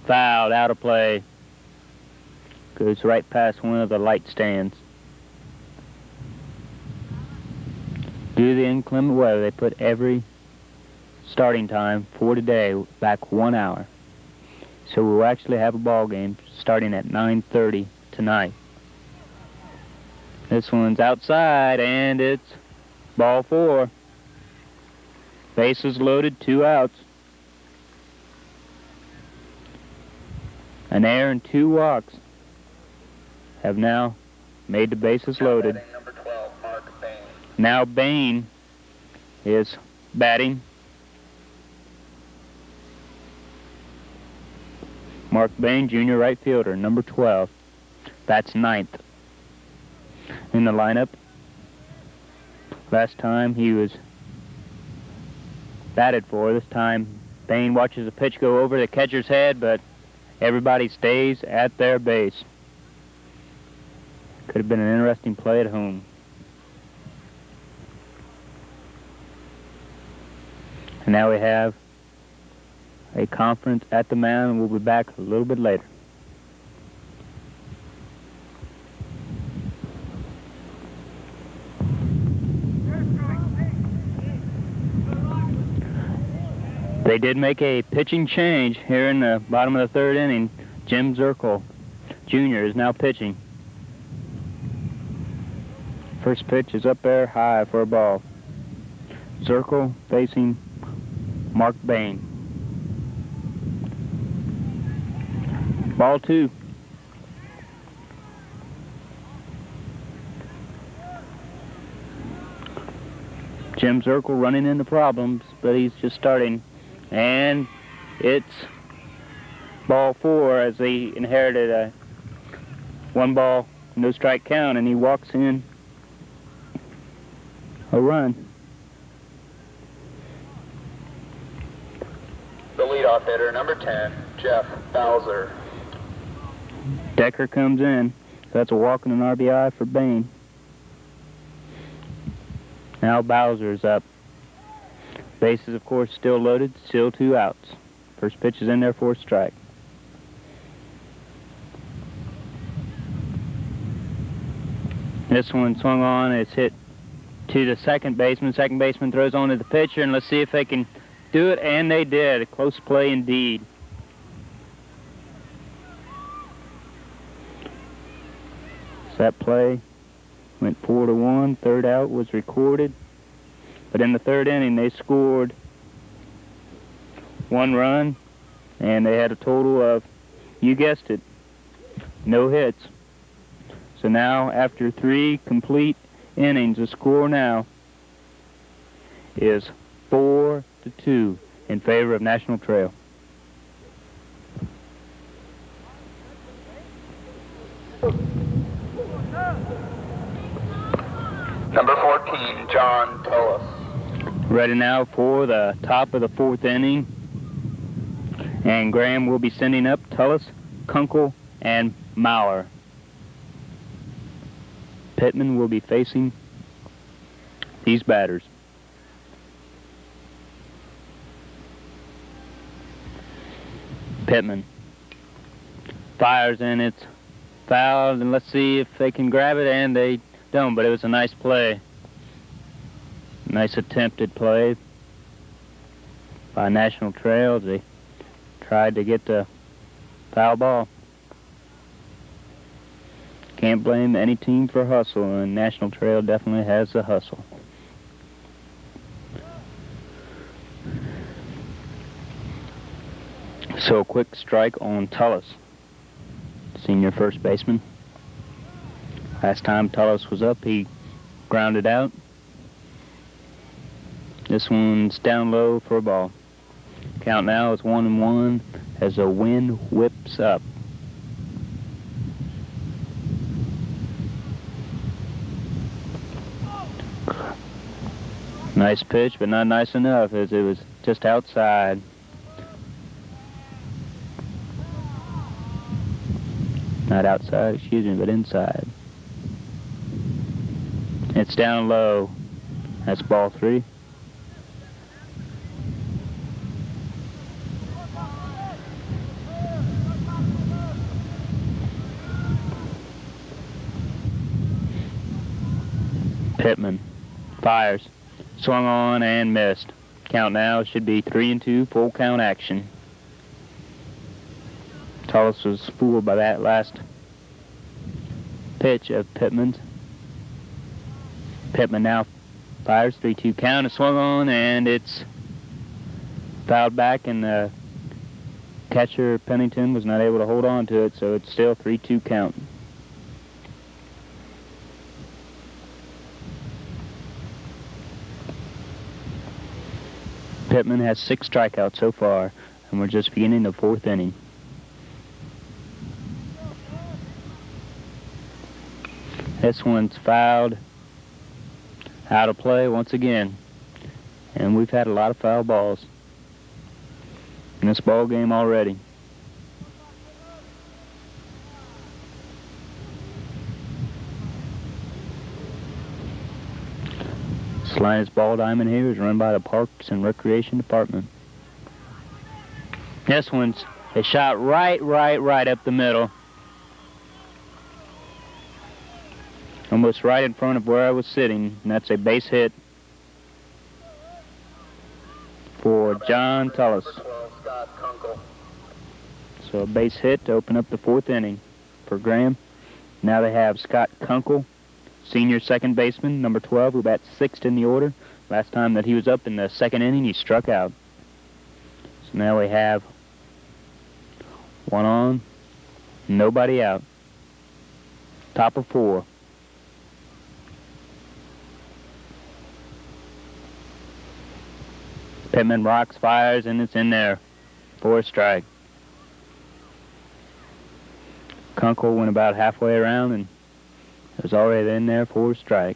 fouled, out of play. Goes right past one of the light stands. Due to the inclement weather, they put every starting time for today back 1 hour. So we'll actually have a ball game starting at 9:30 tonight. This one's outside, and it's ball 4. Bases loaded, 2 outs. An error and 2 walks have now made the bases loaded. Batting number 12, Mark Bain. Now Bain is batting. Mark Bain, junior right fielder, number 12. That's 9th in the lineup. Last time he was batted for. This time Bain watches the pitch go over the catcher's head, but everybody stays at their base. Could have been an interesting play at home. And now we have a conference at the mound, and we'll be back a little bit later. They did make a pitching change here in the bottom of the 3rd inning. Jim Zirkle, Jr. is now pitching. First pitch is up there high for a ball. Zirkle facing Mark Bain. Ball 2. Jim Zirkle running into problems, but he's just starting. And it's ball 4 as he inherited a 1 ball, no strike count, and he walks in a run. The leadoff hitter, number 10, Jeff Bowser. Decker comes in. So that's a walk and an RBI for Bain. Now Bowser's up. Bases, of course, still loaded, still 2 outs. First pitch is in there for a strike. This one swung on, it's hit to the second baseman. Second baseman throws on to the pitcher, and let's see if they can do it, and they did. A close play indeed. So that play went 4-1. 3rd out was recorded. But in the 3rd inning, they scored 1 run, and they had a total of, you guessed it, no hits. So now, after 3 complete innings, the score now is 4-2 in favor of National Trail. Number 14, John Tullis. Ready now for the top of the 4th inning. And Graham will be sending up Tullis, Kunkel, and Maurer. Pittman will be facing these batters. Pittman fires, and it's fouled, and let's see if they can grab it, and they don't, but it was a nice play. Nice attempted play by National Trail. They tried to get the foul ball. Can't blame any team for hustle, and National Trail definitely has the hustle. So a quick strike on Tullis, senior first baseman. Last time Tullis was up, he grounded out. This one's down low for a ball. Count now is 1-1 as the wind whips up. Nice pitch, but not nice enough as it was just outside. Not outside, excuse me, but inside. It's down low. That's ball 3. Pittman fires. Swung on and missed. Count now should be 3-2, full count action. Tullis was fooled by that last pitch of Pittman's. Pittman now fires, 3-2 count. It's swung on and it's fouled back, and the catcher Pennington was not able to hold on to it, so it's still 3-2 count. Pittman has 6 strikeouts so far, and we're just beginning the 4th inning. This one's fouled, out of play once again, and we've had a lot of foul balls in this ball game already. Linus ball diamond here is run by the Parks and Recreation Department. This one's a shot right up the middle. Almost right in front of where I was sitting, and that's a base hit for John Tullis. So a base hit to open up the 4th inning for Graham. Now they have Scott Kunkel, senior second baseman, number 12, who bats 6th in the order. Last time that he was up in the 2nd inning, he struck out. So now we have 1 on, nobody out. Top of 4. Pittman rocks, fires, and it's in there for a strike. Kunkel went about halfway around, and it was already in there for a strike.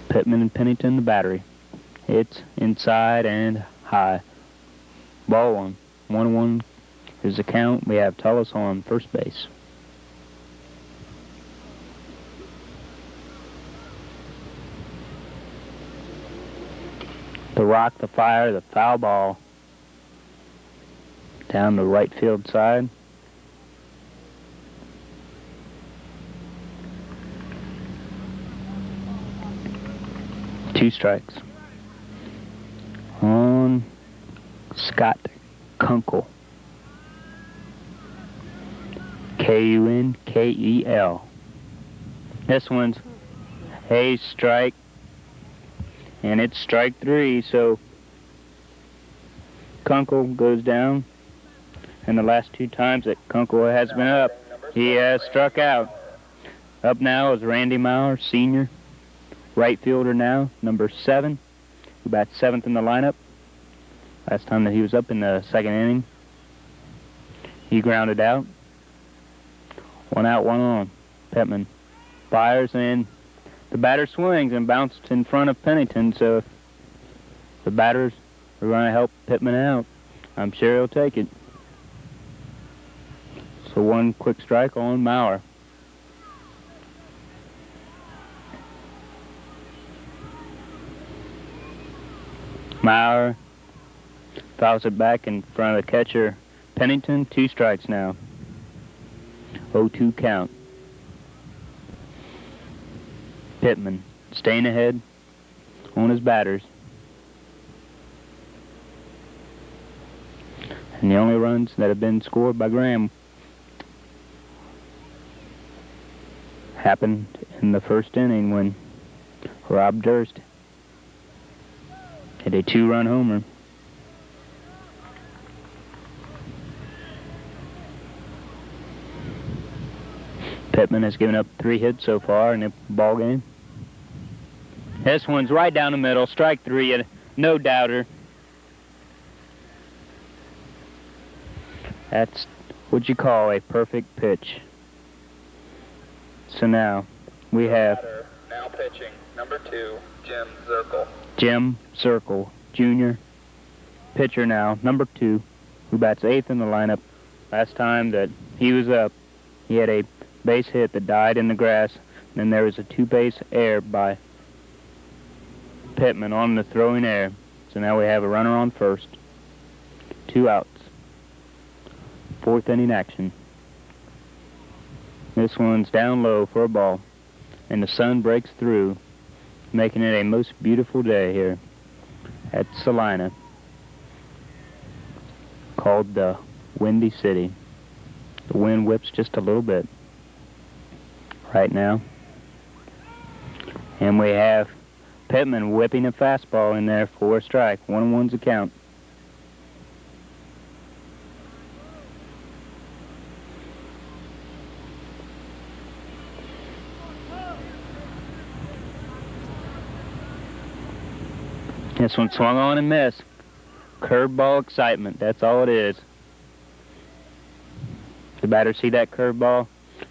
Pittman and Pennington, the battery. It's inside and high. Ball 1. 1-1 is the count. We have Tullis on first base. The rock, the fire, the foul ball down the right field side. Two strikes on Scott Kunkel. Kunkel. This one's a strike, and it's strike 3, so Kunkel goes down. And the last 2 times that Kunkel has been up, he has struck out. Up now is Randy Maurer, senior, right fielder now, number 7, who bats 7th in the lineup. Last time that he was up in the 2nd inning, he grounded out. 1 out, 1 on. Pittman fires, and the batter swings and bounced in front of Pennington, so if the batters are going to help Pittman out, I'm sure he'll take it. So 1 quick strike on Maurer. Maurer fouls it back in front of the catcher Pennington. 2 strikes now. 0-2 count. Pittman staying ahead on his batters. And the only runs that have been scored by Graham happened in the 1st inning when Rob Durst hit a 2-run homer. Pittman has given up 3 hits so far in the ball game. This one's right down the middle, strike 3, no doubter. That's what you call a perfect pitch. So now we have Now pitching, number 2, Jim Zirkle. Jim Zirkle, Jr. Pitcher now, number 2, who bats 8th in the lineup. Last time that he was up, he had a base hit that died in the grass, and then there was a 2-base error by Pittman on the throwing error. So now we have a runner on first, 2 outs. 4th inning action. This one's down low for a ball, and the sun breaks through, making it a most beautiful day here at Salina, called the Windy City. The wind whips just a little bit right now, and we have Pittman whipping a fastball in there for a strike. 1-1's the count. This one swung on and missed. Curveball excitement, that's all it is. The batters see that curveball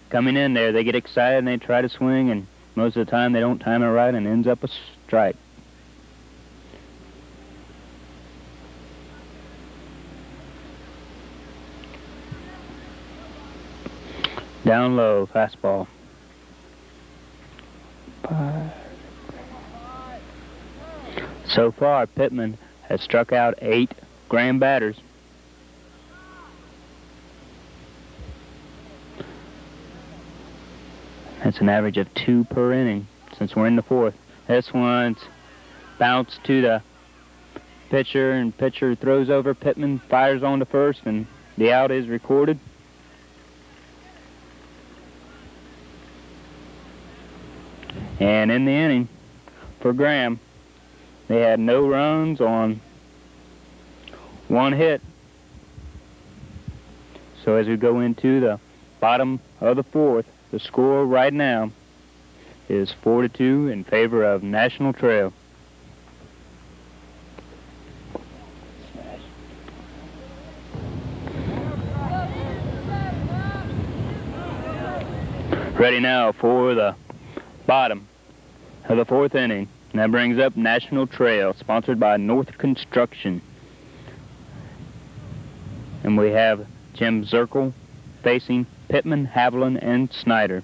coming in there, they get excited and they try to swing, and most of the time they don't time it right and ends up a strike. Down low, fastball. So far, Pittman has struck out 8 grand batters. That's an average of 2 per inning since we're in the 4th. This one's bounced to the pitcher, and pitcher throws over Pittman, fires on to first, and the out is recorded. And in the inning for Graham, they had no runs on 1 hit. So as we go into the bottom of the 4th, the score right now is 4-2 in favor of National Trail. Ready now for the bottom of the 4th inning. And that brings up National Trail, sponsored by North Construction. And we have Jim Zirkle facing Pittman, Haviland, and Snyder.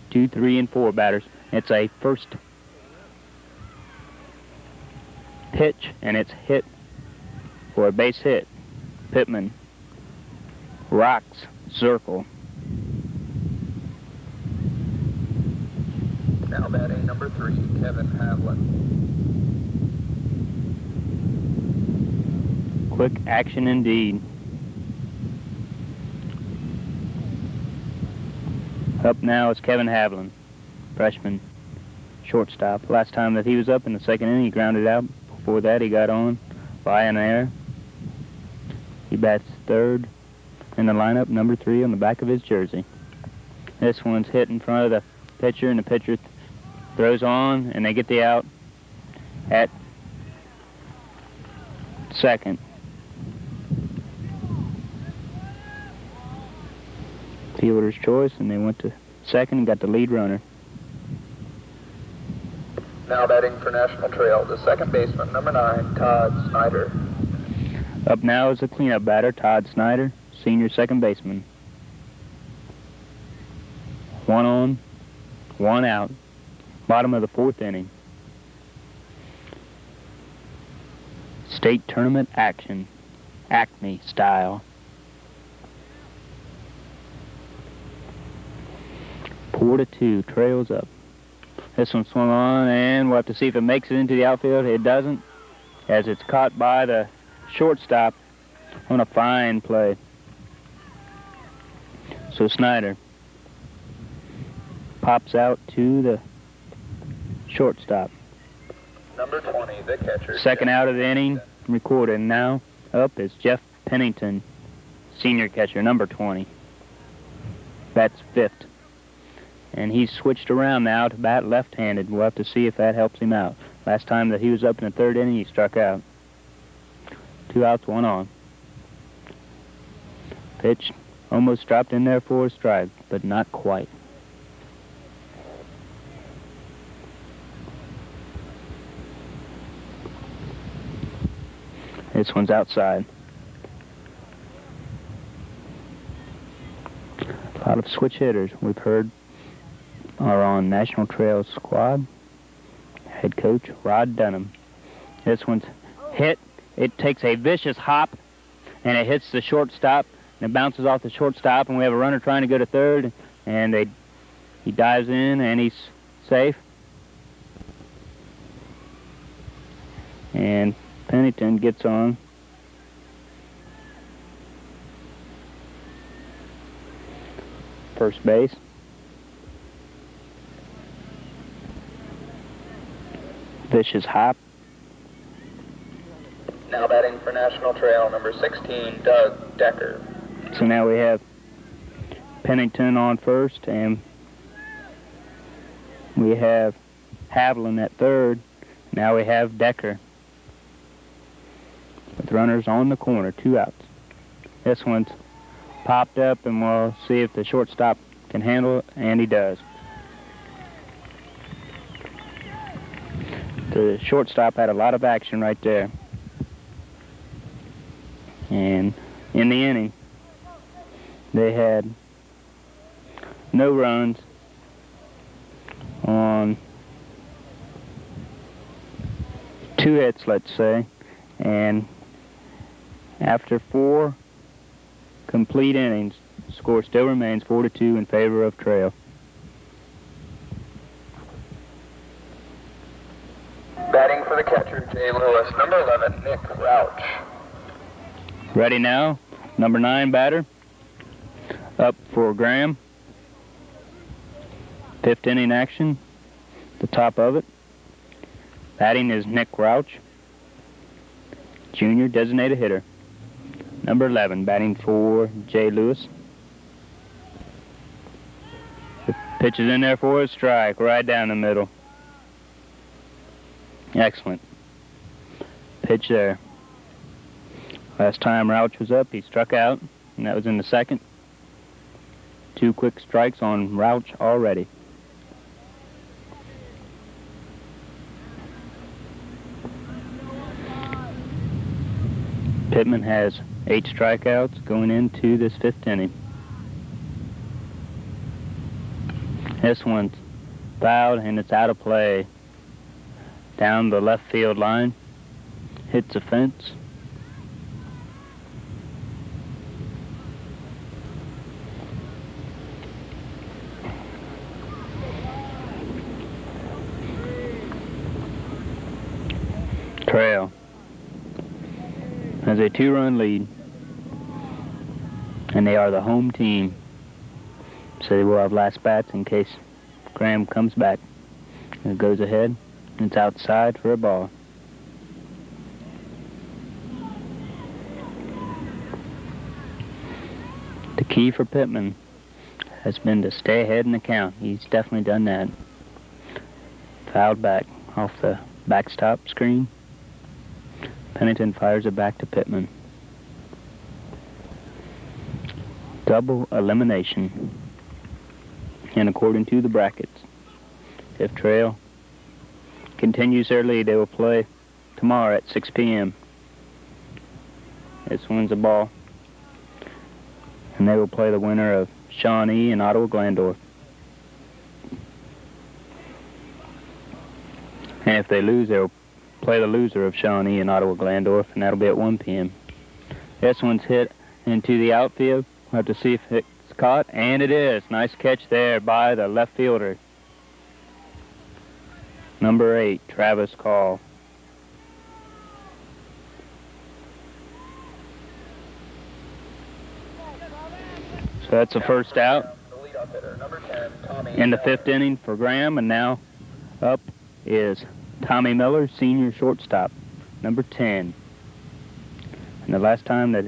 2, 3, and 4 batters. It's a first pitch, and it's hit for a base hit. Pittman rocks Zirkle. Now batting, number 3, Kevin Haviland. Quick action indeed. Up now is Kevin Haviland, freshman shortstop. Last time that he was up in the 2nd inning, he grounded out. Before that, he got on by an error. He bats 3rd in the lineup, number 3 on the back of his jersey. This one's hit in front of the pitcher, and the pitcher throws on, and they get the out at 2nd. Fielder's choice, and they went to 2nd and got the lead runner. Now batting for National Trail, the 2nd baseman, number 9, Todd Snyder. Up now is the cleanup batter, Todd Snyder, senior 2nd baseman. 1 on, 1 out. Bottom of the 4th inning. State tournament action, Acme style. 4-2, Trails up. This one swung on, and we'll have to see if it makes it into the outfield. It doesn't, as it's caught by the shortstop on a fine play. So Snyder pops out to the shortstop. Number 20, the catcher. 2nd out of the inning, recorded. Now up is Jeff Pennington, senior catcher, number 20. That's 5th. and he's switched around now to bat left-handed. We'll have to see if that helps him out. Last time that he was up in the third inning, he struck out. 2 outs, 1 on. Pitch almost dropped in there for a strike, but not quite. This one's outside. A lot of switch hitters we've heard are on National Trail squad. Head coach Rod Dunham. This one's hit. It takes a vicious hop, and it hits the shortstop, and it bounces off the shortstop, and we have a runner trying to go to third, and he dives in, and he's safe. And Pennington gets on. First base. Vicious hop. Now batting for National Trail, number 16, Doug Decker. So now we have Pennington on first, and we have Havlin at third. Now we have Decker with runners on the corner, 2 outs. This one's popped up, and we'll see if the shortstop can handle it, and he does. The shortstop had a lot of action right there. And in the inning, they had no runs on 2 hits, let's say, and after 4 complete innings, score still remains 4-2 in favor of Trail. Batting for the catcher, Jay Lewis, number 11, Nick Rouch. Ready now, number 9 batter, up for Graham. 5th inning action, the top of it. Batting is Nick Rouch, junior designated hitter. Number 11, batting for Jay Lewis. The pitch is in there for a strike, right down the middle. Excellent. Pitch there. Last time Rouch was up, he struck out, and that was in the second. 2 quick strikes on Rouch already. Pittman has 8 strikeouts going into this 5th inning. This one's fouled, and it's out of play. Down the left field line. Hits a fence. Trail has a 2-run lead, and they are the home team, so they will have last bats in case Graham comes back. And it goes ahead, and it's outside for a ball. The key for Pittman has been to stay ahead in the count. He's definitely done that. Fouled back off the backstop screen. Pennington fires it back to Pittman. Double elimination. And according to the brackets, if Trail continues their lead, they will play tomorrow at 6 p.m. This one's a ball. And they will play the winner of Shawnee and Ottawa-Glandorf. And if they lose, they'll play the loser of Shawnee and Ottawa-Glandorf, and that'll be at 1 p.m. This one's hit into the outfield. We'll have to see if it's caught, and it is. Nice catch there by the left fielder. Number 8, Travis Call. So that's the first out in the 5th inning for Graham, and now up is Tommy Miller, senior shortstop, number 10. And the last time that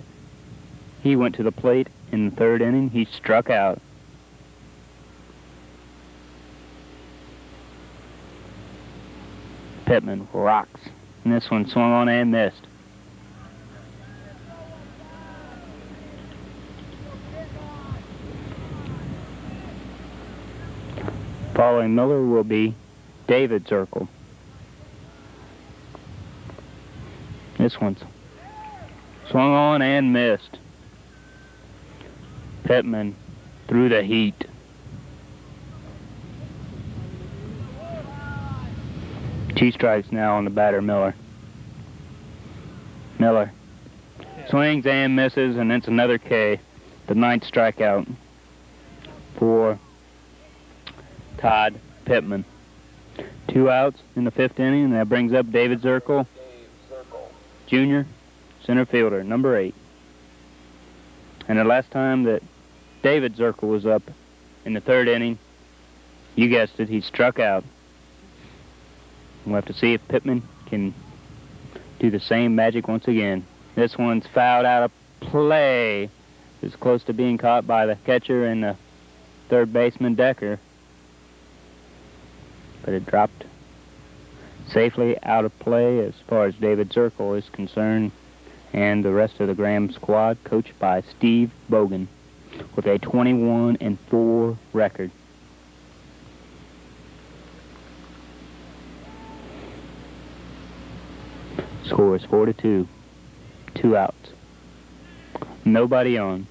he went to the plate in the 3rd inning, he struck out. Pittman rocks. And this one swung on and missed. Following Miller will be David Zirkle. This one's swung on and missed. Pittman through the heat. Two strikes now on the batter, Miller. Miller swings and misses, and it's another K. The 9th strikeout for Todd Pittman. 2 outs in the 5th inning, and that brings up David Zirkle, Jr., center fielder, number 8. And the last time that David Zirkle was up in the 3rd inning, you guessed it, he struck out. We'll have to see if Pittman can do the same magic once again. This one's fouled out of play. It's close to being caught by the catcher and the 3rd baseman, Decker. But it dropped safely out of play as far as David Zirkle is concerned, and the rest of the Graham squad, coached by Steve Bogan, with a 21-4 record. Score is 4-2. 2 outs. Nobody on.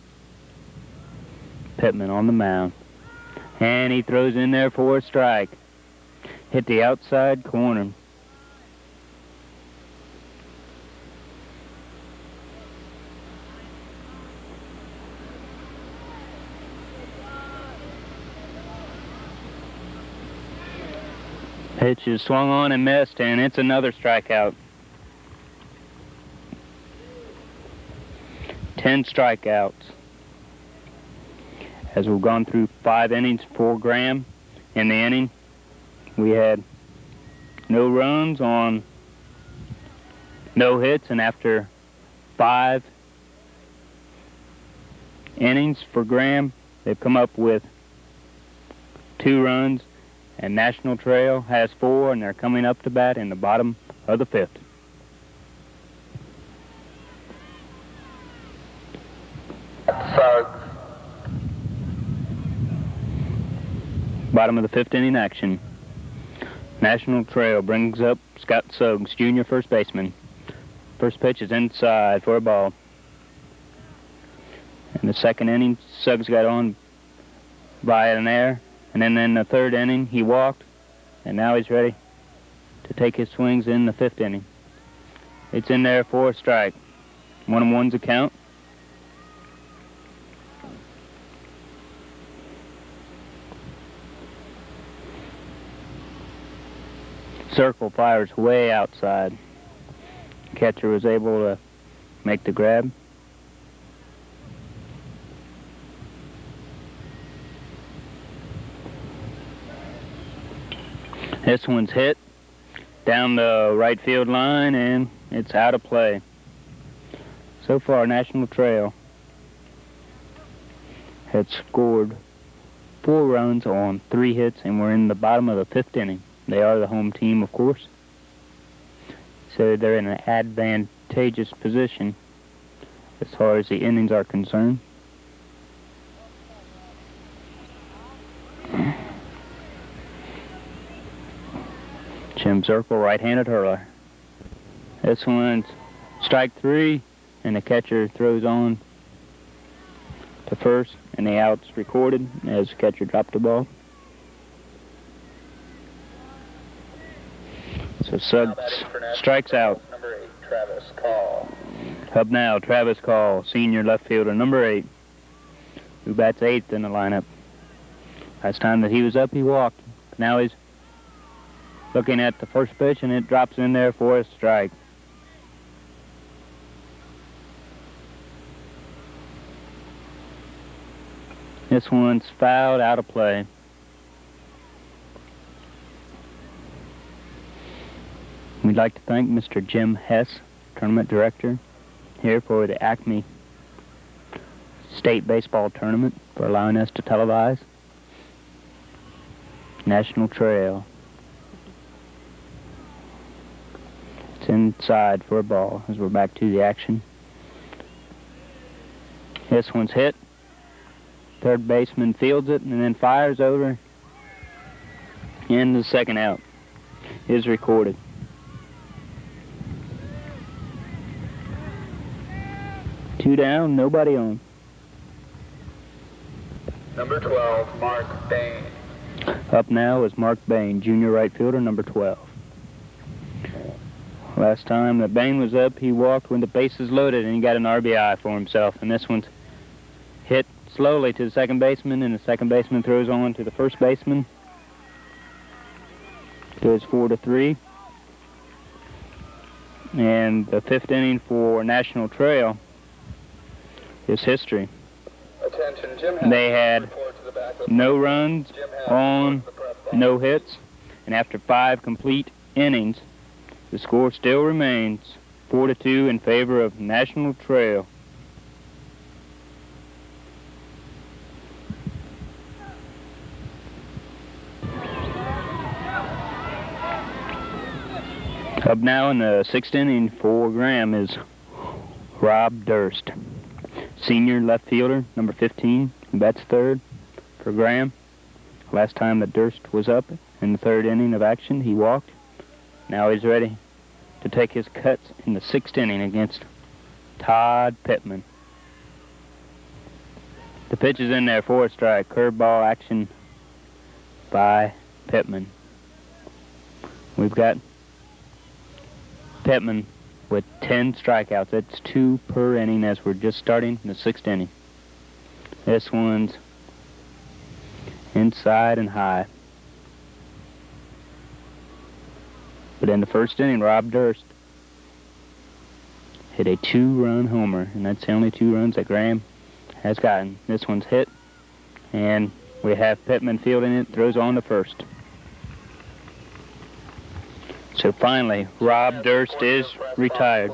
Pittman on the mound. And he throws in there for a strike. Hit the outside corner. Pitch is swung on and missed, and it's another strikeout. 10 strikeouts. As we've gone through 5 innings for Graham in the inning, we had no runs on no hits, and after 5 innings for Graham, they've come up with 2 runs, and National Trail has 4, and they're coming up to bat in the bottom of the 5th. Bottom of the 5th inning action. National Trail brings up Scott Suggs, Jr., first baseman. First pitch is inside for a ball. In the 2nd inning, Suggs got on by an error. And then in the 3rd inning, he walked. And now he's ready to take his swings in the 5th inning. It's in there for a strike. 1-1's a count. Circle fires way outside. Catcher was able to make the grab. This one's hit down the right field line, and it's out of play. So far, National Trail had scored 4 runs on 3 hits, and we're in the bottom of the 5th inning. They are the home team, of course. So they're in an advantageous position as far as the innings are concerned. Jim Zirkle, right-handed hurler. This one's strike 3, and the catcher throws on to first, and the out's recorded as the catcher dropped the ball. So Suggs strikes out. Number 8, Travis Call. Up now, Travis Call, senior left fielder, number 8, who bats 8th in the lineup. Last time that he was up, he walked. Now he's looking at the first pitch, and it drops in there for a strike. This one's fouled out of play. We'd like to thank Mr. Jim Hess, tournament director, here for the Acme State Baseball Tournament, for allowing us to televise National Trail. It's inside for a ball as we're back to the action. This one's hit. Third baseman fields it and then fires over. And the second out is recorded. Two down, nobody on. Number 12, Mark Bain. Up now is Mark Bain, junior right fielder, number 12. Last time that Bain was up, he walked when the bases loaded and he got an RBI for himself. And this one's hit slowly to the second baseman, and the second baseman throws on to the first baseman. Goes 4-3. And the fifth inning for National Trail is history. Attention, Jim. They had no runs on, no hits, and after 5 complete innings, the score still remains 4-2 in favor of National Trail. Up now in the 6th inning for Graham is Rob Durst, senior left fielder, number 15, who bats third for Graham. Last time that Durst was up in the 3rd inning of action, he walked. Now he's ready to take his cuts in the 6th inning against Todd Pittman. The pitch is in there for a strike. Curveball action by Pittman. We've got Pittman with 10 strikeouts. That's 2 per inning as we're just starting the 6th inning. This one's inside and high. But in the 1st inning, Rob Durst hit a 2-run homer, and that's the only 2 runs that Graham has gotten. This one's hit, and we have Pittman fielding it, throws on to first. So finally, Rob Durst is retired.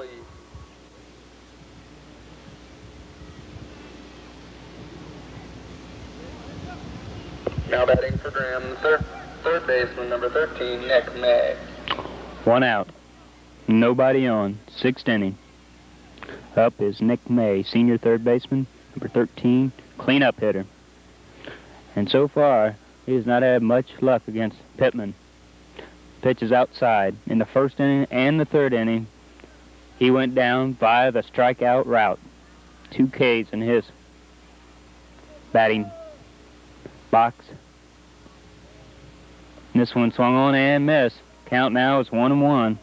Now batting for Graham, the third baseman, number 13, Nick May. 1 out, nobody on, 6th inning. Up is Nick May, senior third baseman, number 13, cleanup hitter. And so far, he has not had much luck against Pittman. Pitch is outside. In the 1st inning and the 3rd inning, he went down via the strikeout route. 2 Ks in his batting box. And this one swung on and missed. Count now is 1-1.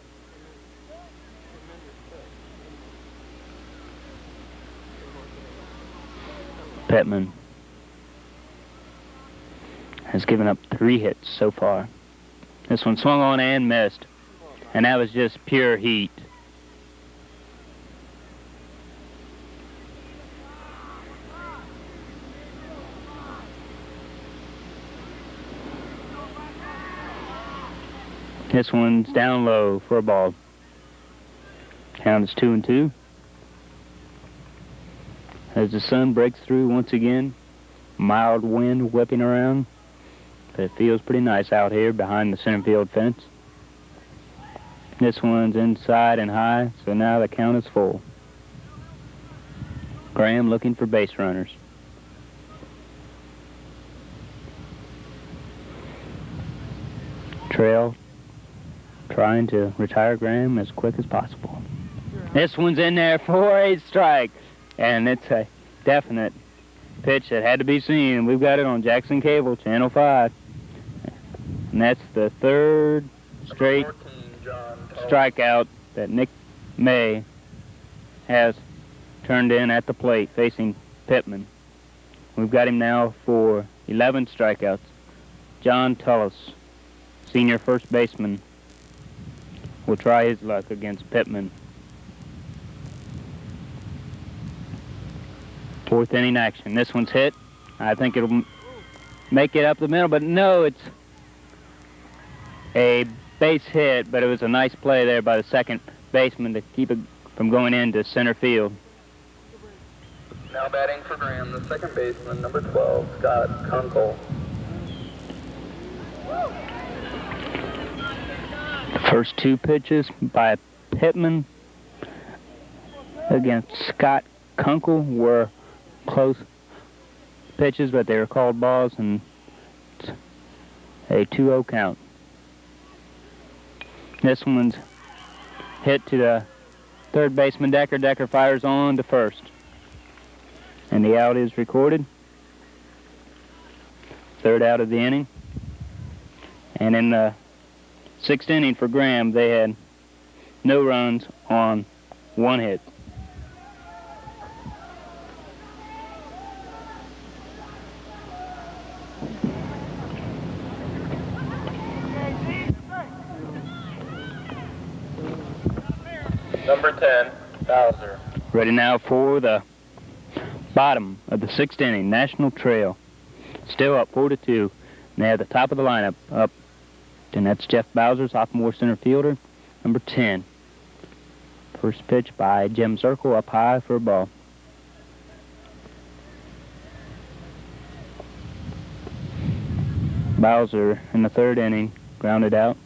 Pittman has given up 3 hits so far. This one swung on and missed. And that was just pure heat. This one's down low for a ball. Count is 2-2. As the sun breaks through once again, mild wind whipping around. But it feels pretty nice out here behind the center field fence. This one's inside and high, so now the count is full. Graham looking for base runners. Trail trying to retire Graham as quick as possible. This one's in there for a strike, and it's a definite pitch that had to be seen. We've got it on Jackson Cable, Channel 5. And that's the 3rd straight strikeout that Nick May has turned in at the plate facing Pittman. We've got him now for 11 strikeouts. John Tullis, senior first baseman, will try his luck against Pittman. 4th inning action. This one's hit. I think it'll make it up the middle, but no, it's a base hit, but it was a nice play there by the second baseman to keep it from going into center field. Now batting for Graham, the second baseman, number 12, Scott Kunkel. The first 2 pitches by Pittman against Scott Kunkel were close pitches, but they were called balls, and it's a 2-0 count. This one's hit to the third baseman Decker. Decker fires on to first, and the out is recorded. Third out of the inning. And in the sixth inning for Graham, they had no runs on 1 hit. Number 10, Bowser. Ready now for the bottom of the 6th inning. National Trail still up 4-2. And they have the top of the lineup up. And that's Jeff Bowser, sophomore center fielder, number 10. First pitch by Jim Zirkle, up high for a ball. Bowser in the 3rd inning, grounded out.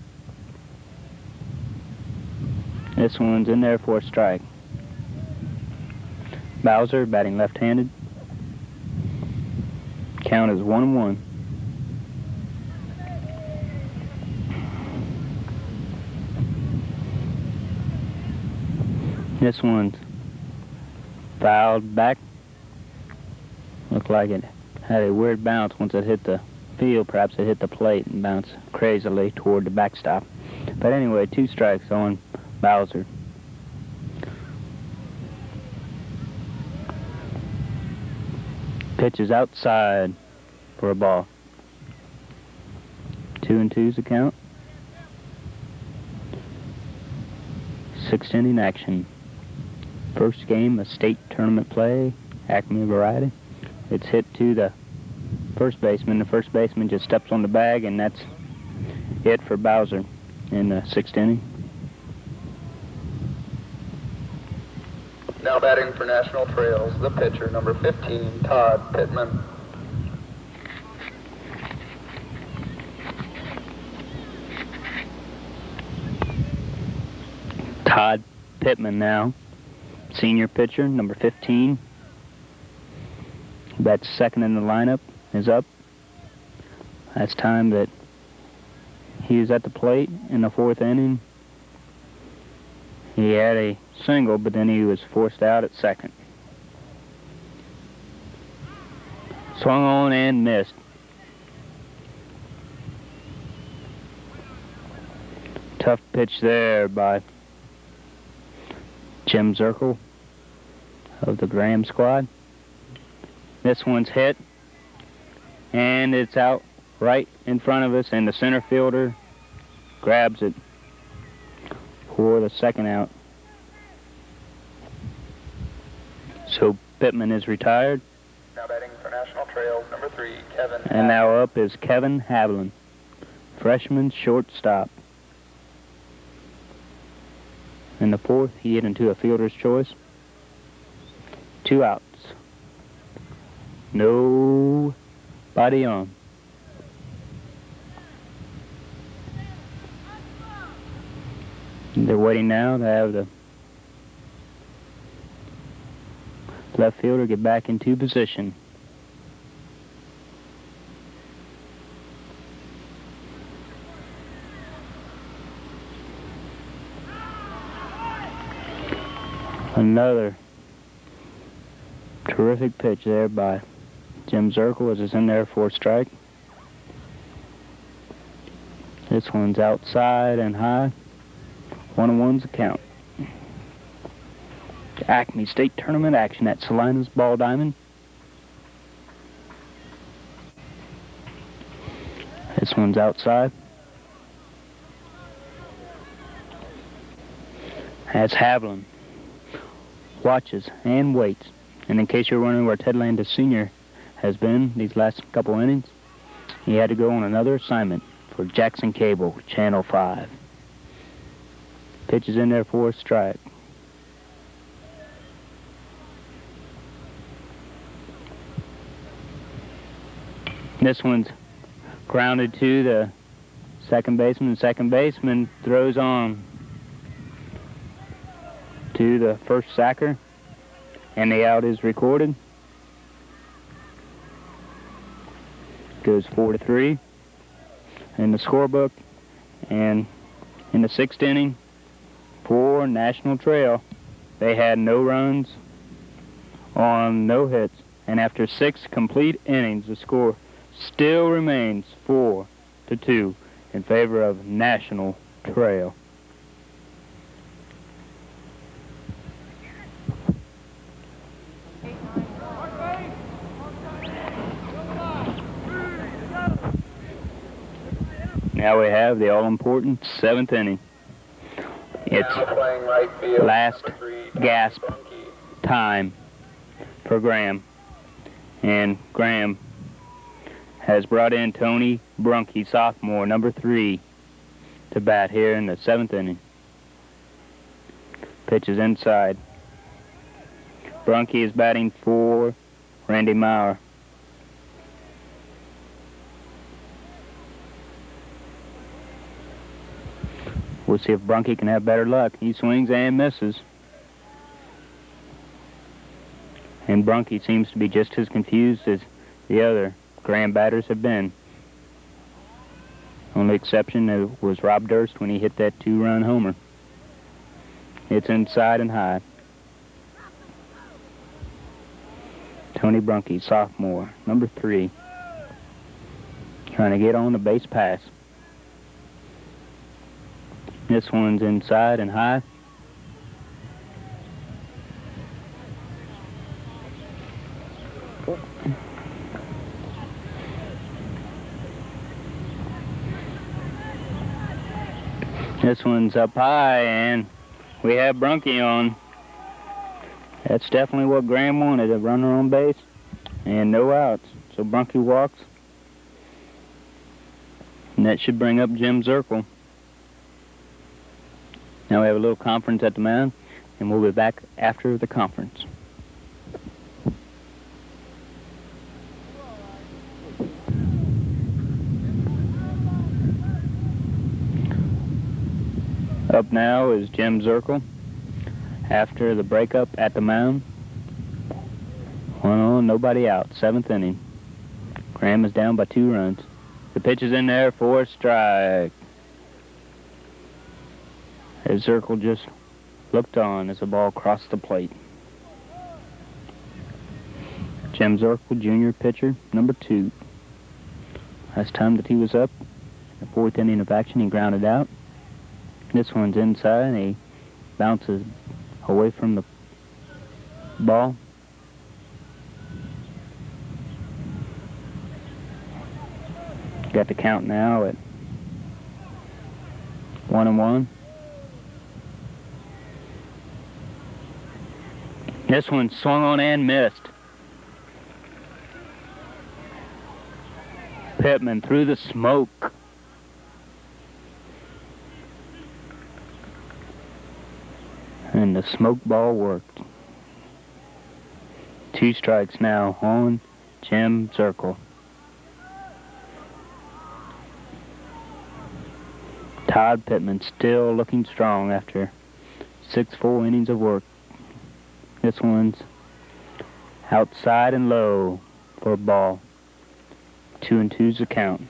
This one's in there for a strike. Bowser batting left-handed. Count is 1-1. This one's fouled back. Looked like it had a weird bounce once it hit the field. Perhaps it hit the plate and bounced crazily toward the backstop. But anyway, 2 strikes on Bowser. Pitch is outside for a ball. 2-2's the count. 6th inning action. First game of state tournament play, Acme variety. It's hit to the first baseman. The first baseman just steps on the bag, and that's it for Bowser in the 6th inning. Now batting for National Trails, the pitcher, number 15, Todd Pittman. Todd Pittman now, senior pitcher, number 15. That's 2nd in the lineup, is up. That's time that he was at the plate in the 4th inning. He had a single, but then he was forced out at 2nd. Swung on and missed. Tough pitch there by Jim Zirkle of the Graham squad. This one's hit, and it's out right in front of us, and the center fielder grabs it for the 2nd out. So Pittman is retired. Now batting for National Trails, number 3, Kevin. And now up is Kevin Havlin, freshman shortstop. In the 4th, he hit into a fielder's choice. 2 outs. Nobody on. They're waiting now to have the left fielder get back into position. Another terrific pitch there by Jim Zirkle as it's in there for a strike. This one's outside and high. 1-1's the count. Acme State Tournament action at Salinas Ball Diamond. This one's outside. That's Havlin. Watches and waits. And in case you're wondering where Ted Landis Sr. has been these last couple innings, he had to go on another assignment for Jackson Cable, Channel 5. Pitch is in there for a strike. This one's grounded to the second baseman. The second baseman throws on to the first sacker, and the out is recorded. Goes 4-3 in the scorebook. And in the 6th inning for National Trail, they had no runs on no hits. And after 6 complete innings, the score still remains 4-2 in favor of National Trail. Now we have the all-important 7th inning. It's last gasp time for Graham. And Graham has brought in Tony Brunke, sophomore, number 3, to bat here in the 7th inning. Pitches inside. Brunke is batting for Randy Maurer. We'll see if Brunke can have better luck. He swings and misses. And Brunke seems to be just as confused as the other Graham batters have been. Only exception was Rob Durst when he hit that 2-run homer. It's inside and high. Tony Brunke, sophomore, number 3, trying to get on the base pass. This one's inside and high. This one's up high, and we have Brunke on. That's definitely what Graham wanted, a runner on base and no outs. So Brunke walks, and that should bring up Jim Zirkle. Now we have a little conference at the mound, and we'll be back after the conference. Up now is Jim Zirkle after the breakup at the mound. 1 on, nobody out, 7th inning. Graham is down by 2 runs. The pitch is in there for a strike. As Zirkle just looked on as the ball crossed the plate. Jim Zirkle, junior pitcher, number 2. Last time that he was up, in the 4th inning of action, he grounded out. This one's inside, and he bounces away from the ball. Got the count now at 1-1. This one swung on and missed. Pittman through the smoke. And the smoke ball worked. 2 strikes now on Jim Zirkle. Todd Pittman still looking strong after 6 full innings of work. This one's outside and low for a ball. 2-2's the count.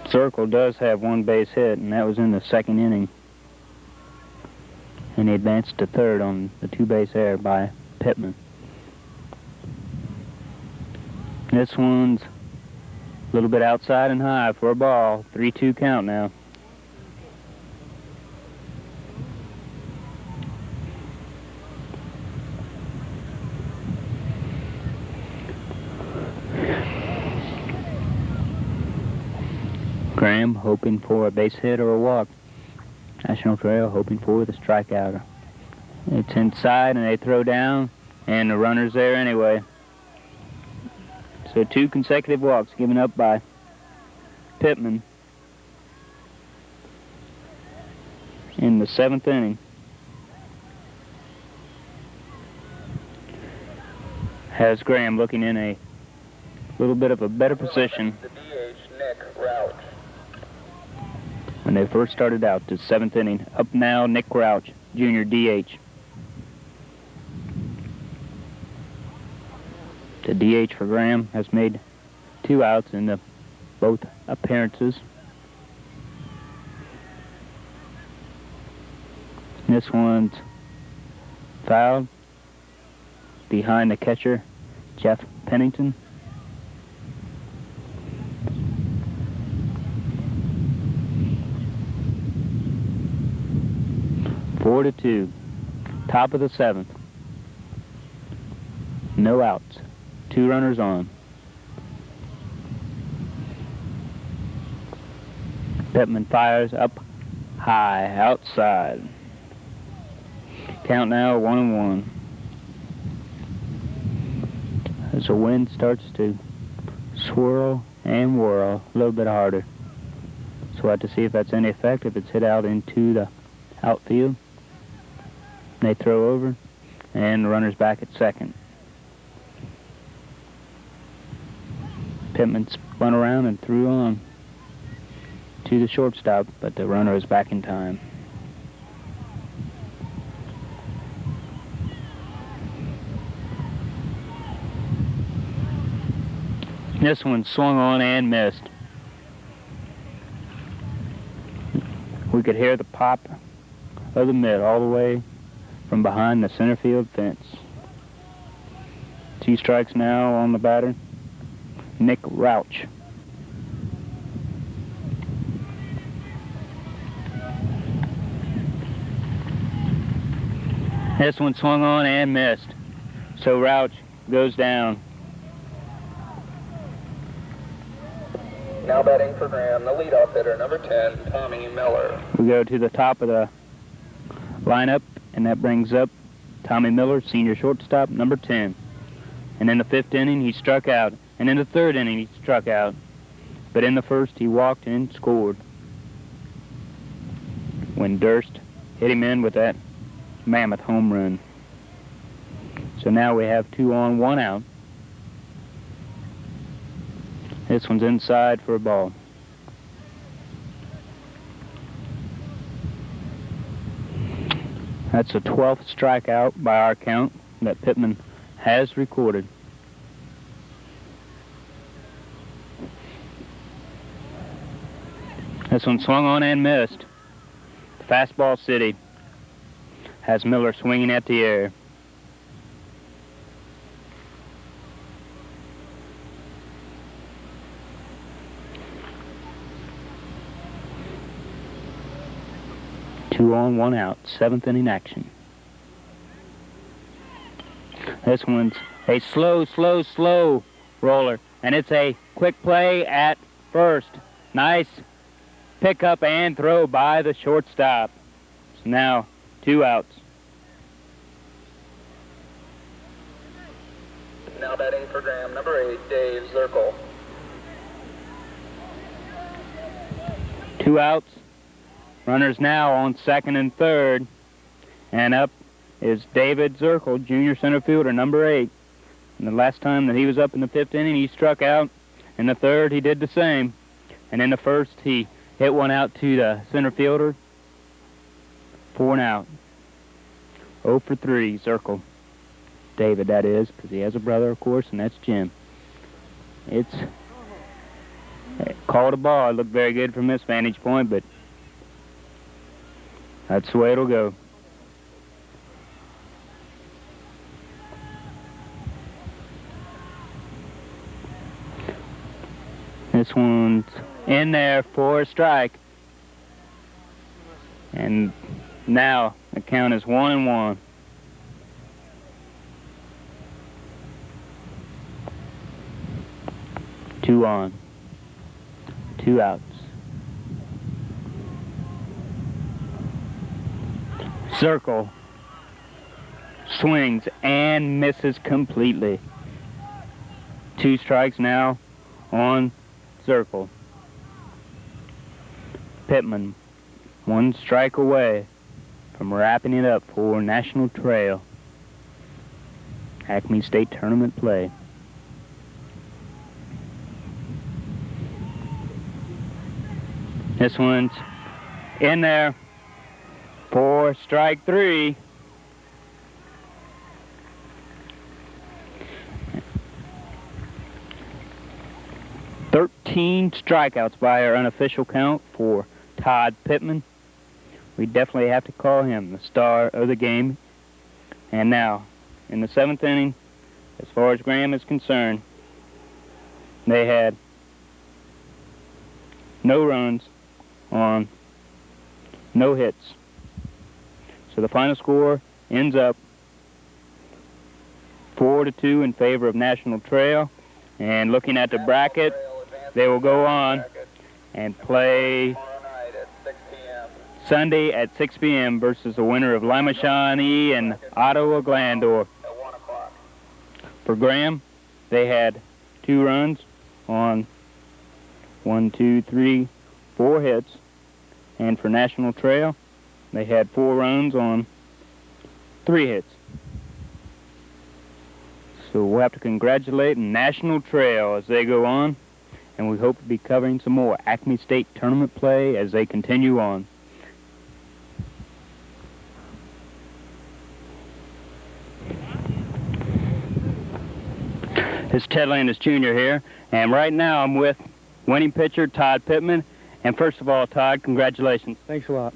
Zirkle does have 1 base hit, and that was in the 2nd inning. And he advanced to 3rd on the 2-base error by Pittman. This one's a little bit outside and high for a ball. 3-2 count now. Graham hoping for a base hit or a walk. National Trail hoping for the strikeout. It's inside and they throw down, and the runner's there anyway. So 2 consecutive walks given up by Pittman in the 7th inning. Has Graham looking in a little bit of a better position. The DH, Nick Rouch. when they first started out, to 7th inning. Up now, Nick Crouch, junior DH. The DH for Graham has made 2 outs in both appearances. This one's fouled behind the catcher, Jeff Pennington. Four to 2. Top of the 7th. No outs. 2 runners on. Pittman fires up high outside. Count now 1-1. As the wind starts to swirl and whirl a little bit harder. So we'll have to see if that's any effect, if it's hit out into the outfield. They throw over, and the runner's back at second. Pittman spun around and threw on to the shortstop, but the runner is back in time. This one swung on and missed. We could hear the pop of the mitt all the way from behind the center field fence. 2 strikes now on the batter, Nick Rouch. This one swung on and missed. So Rouch goes down. Now batting for Graham, the leadoff hitter, number 10, Tommy Miller. We go to the top of the lineup, and that brings up Tommy Miller, senior shortstop, number 10. And in the 5th inning, he struck out. And in the 3rd inning, he struck out. But in the 1st, he walked and scored when Durst hit him in with that mammoth home run. So now we have 2 on, 1 out. This one's inside for a ball. That's the 12th strikeout by our count that Pittman has recorded. This one swung on and missed. Fastball city has Miller swinging at the air. Two on, 1 out. 7th inning action. This one's a slow roller, and it's a quick play at first. Nice pickup and throw by the shortstop. So now 2 outs. Now batting for Graham, number 8, Dave Zirkle. 2 outs. Runners now on 2nd and 3rd. And up is David Zirkle, junior center fielder, number 8. And the last time that he was up in the 5th inning, he struck out. In the 3rd, he did the same. And in the 1st, he hit one out to the center fielder. 4 and out. 0 for 3, Zirkle. David, that is, because he has a brother, of course, and that's Jim. It's called a ball. It looked very good from this vantage point, but that's the way it'll go. This one's in there for a strike. And now the count is 1-1. Two on. 2 outs. Zirkle swings and misses completely. 2 strikes now on Zirkle. Pittman 1 strike away from wrapping it up for National Trail Acme State Tournament play. This one's In there for strike 3. "13 strikeouts by our unofficial count for Todd Pittman. We definitely have to call him the star of the game. And now, in the 7th inning, as far as Graham is concerned, they had no runs on no hits. So the final score ends up 4-2 in favor of National Trail. And looking at the bracket, they will go on and play Sunday at 6 p.m. versus the winner of Lima Shawnee and Ottawa Glandorf. For Graham, they had 2 runs on 4 hits. And for National Trail, they had 4 runs on 3 hits. So we'll have to congratulate National Trail as they go on, and we hope to be covering some more Acme State tournament play as they continue on. It's Ted Landis Jr. here, and right now I'm with winning pitcher Todd Pittman. And first of all, Todd, congratulations. Thanks a lot.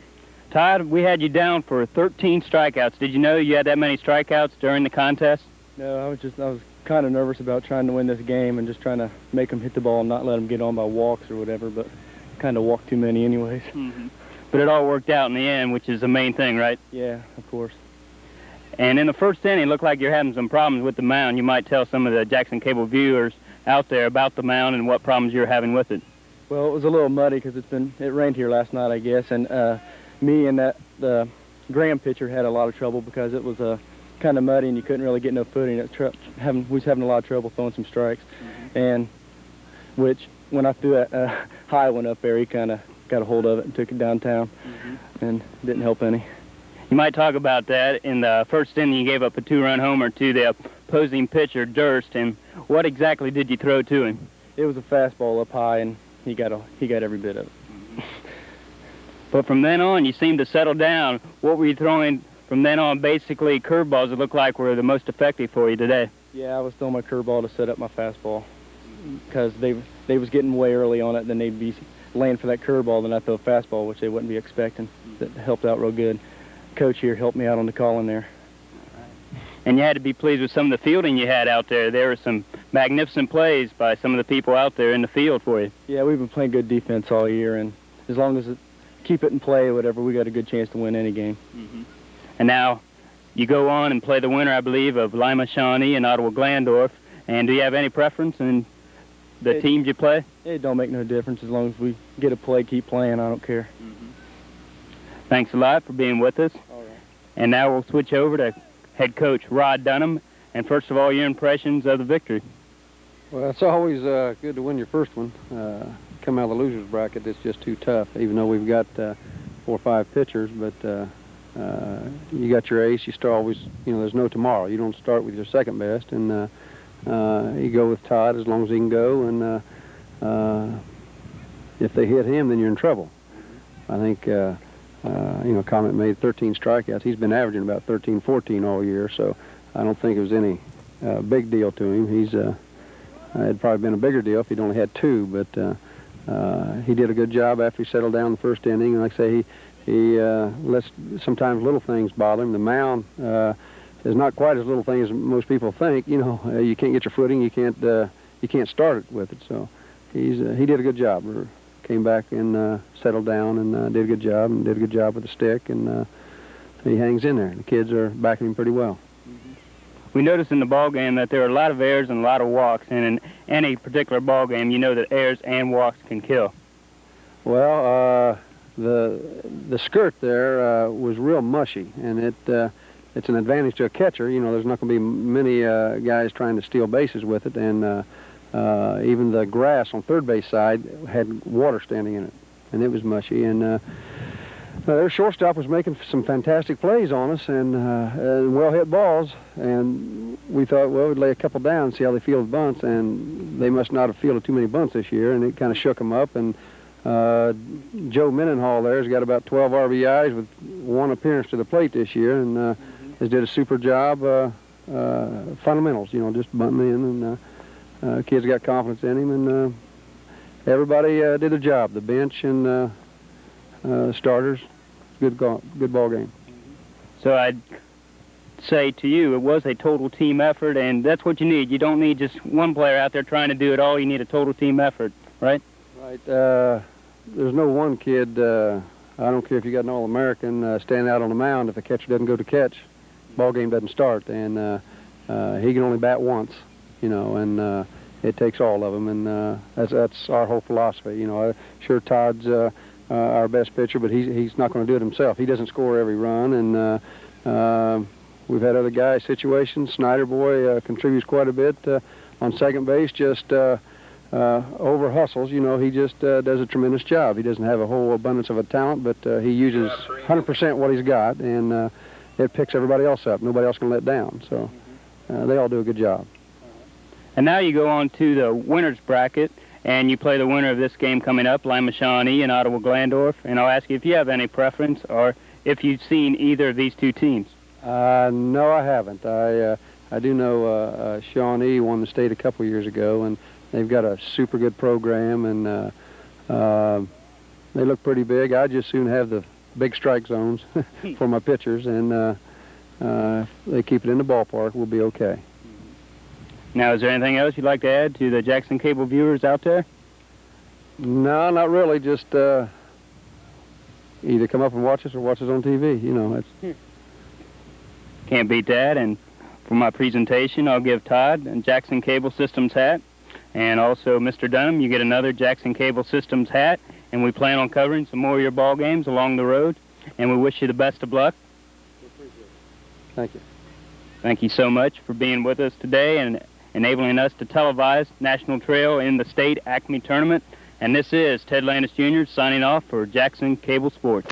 Todd, we had you down for 13 strikeouts. Did you know you had that many strikeouts during the contest? No, I was kind of nervous about trying to win this game and just trying to make them hit the ball and not let them get on by walks or whatever, but kind of walked too many anyways. Mm-hmm. But it all worked out in the end, which is the main thing, right? Yeah, of course. And in the first inning, it looked like you're having some problems with the mound. You might tell some of the Jackson Cable viewers out there about the mound and what problems you're having with it. Well, it was a little muddy because it rained here last night, I guess, and me and the Graham pitcher had a lot of trouble because it was kind of muddy and you couldn't really get no footing. We was having a lot of trouble throwing some strikes, and which when I threw that high one up there, he kind of got a hold of it and took it downtown, and didn't help any. You might talk about that. In the first inning, you gave up a 2-run homer to the opposing pitcher, Durst, and what exactly did you throw to him? It was a fastball up high, and he got every bit of it. But from then on, you seemed to settle down. What were you throwing from then on? Basically, curveballs that looked like were the most effective for you today. Yeah, I was throwing my curveball to set up my fastball because they was getting way early on it. Then they'd be laying for that curveball, then I throw a fastball, which they wouldn't be expecting. That helped out real good. Coach here helped me out on the calling there. And you had to be pleased with some of the fielding you had out there. There were some magnificent plays by some of the people out there in the field for you. Yeah, we've been playing good defense all year, and as long as keep it in play or whatever, we got a good chance to win any game. And now you go on and play the winner, I believe, of Lima Shawnee and Ottawa Glandorf. And do you have any preference in the teams you play? It don't make no difference as long as we get a play, keep playing. I don't care. Thanks a lot for being with us. All right. And now we'll switch over to head coach Rod Dunham. And first of all, your impressions of the victory. Well, it's always good to win your first one. Come out of the loser's bracket, it's just too tough, even though we've got 4 or 5 pitchers. But you got your ace. You start always, there's no tomorrow. You don't start with your second best. And you go with Todd as long as he can go. And if they hit him, then you're in trouble. I think, Comet made 13 strikeouts. He's been averaging about 13, 14 all year. So I don't think it was any big deal to him. He's it'd probably been a bigger deal if he'd only had 2, but he did a good job after he settled down in the first inning. And like I say, he lets sometimes little things bother him. The mound is not quite as little thing as most people think. You can't get your footing. You can't start it with it. So he did a good job. Came back and settled down and did a good job with the stick, and he hangs in there. The kids are backing him pretty well. We noticed in the ball game that there are a lot of errors and a lot of walks, and in any particular ball game, you know that errors and walks can kill. Well, the skirt there was real mushy, and it's an advantage to a catcher. There's not going to be many guys trying to steal bases with it, and even the grass on third base side had water standing in it, and it was mushy. And their shortstop was making some fantastic plays on us and well-hit balls, and we thought, well, we'd lay a couple down and see how they fielded bunts, and they must not have fielded too many bunts this year, and it kind of shook them up, and Joe Mendenhall there has got about 12 RBIs with 1 appearance to the plate this year, and has did a super job. Fundamentals, just bunting in, and kids got confidence in him, and everybody did their job. The bench and starters, good ball game. So I'd say to you, it was a total team effort, and that's what you need. You don't need just one player out there trying to do it all. You need a total team effort, right? Right. There's no one kid, I don't care if you got an All-American standing out on the mound, if the catcher doesn't go to catch, ball game doesn't start, and he can only bat once, and it takes all of them, and that's our whole philosophy. Sure, Todd's our best pitcher, but he's not going to do it himself. He doesn't score every run, and we've had other guys situations. Snyder boy contributes quite a bit on second base, just over hustles. He just does a tremendous job. He doesn't have a whole abundance of a talent, but he uses 100% what he's got, and it picks everybody else up. Nobody else can let down, so they all do a good job. And now you go on to the winner's bracket, and you play the winner of this game coming up, Lima Shawnee and Ottawa Glandorf, and I'll ask you if you have any preference or if you've seen either of these two teams. No, I haven't. I do know Shawnee won the state a couple years ago, and they've got a super good program, and they look pretty big. I just soon have the big strike zones for my pitchers, and if they keep it in the ballpark, we'll be okay. Now, is there anything else you'd like to add to the Jackson Cable viewers out there? No, not really. Just either come up and watch us or watch us on TV. That's Can't beat that. And for my presentation, I'll give Todd a Jackson Cable Systems hat. And also, Mr. Dunham, you get another Jackson Cable Systems hat. And we plan on covering some more of your ball games along the road. And we wish you the best of luck. Thank you. Thank you so much for being with us today and enabling us to televise National Trail in the state Acme tournament. And this is Ted Landis Jr. signing off for Jackson Cable Sports.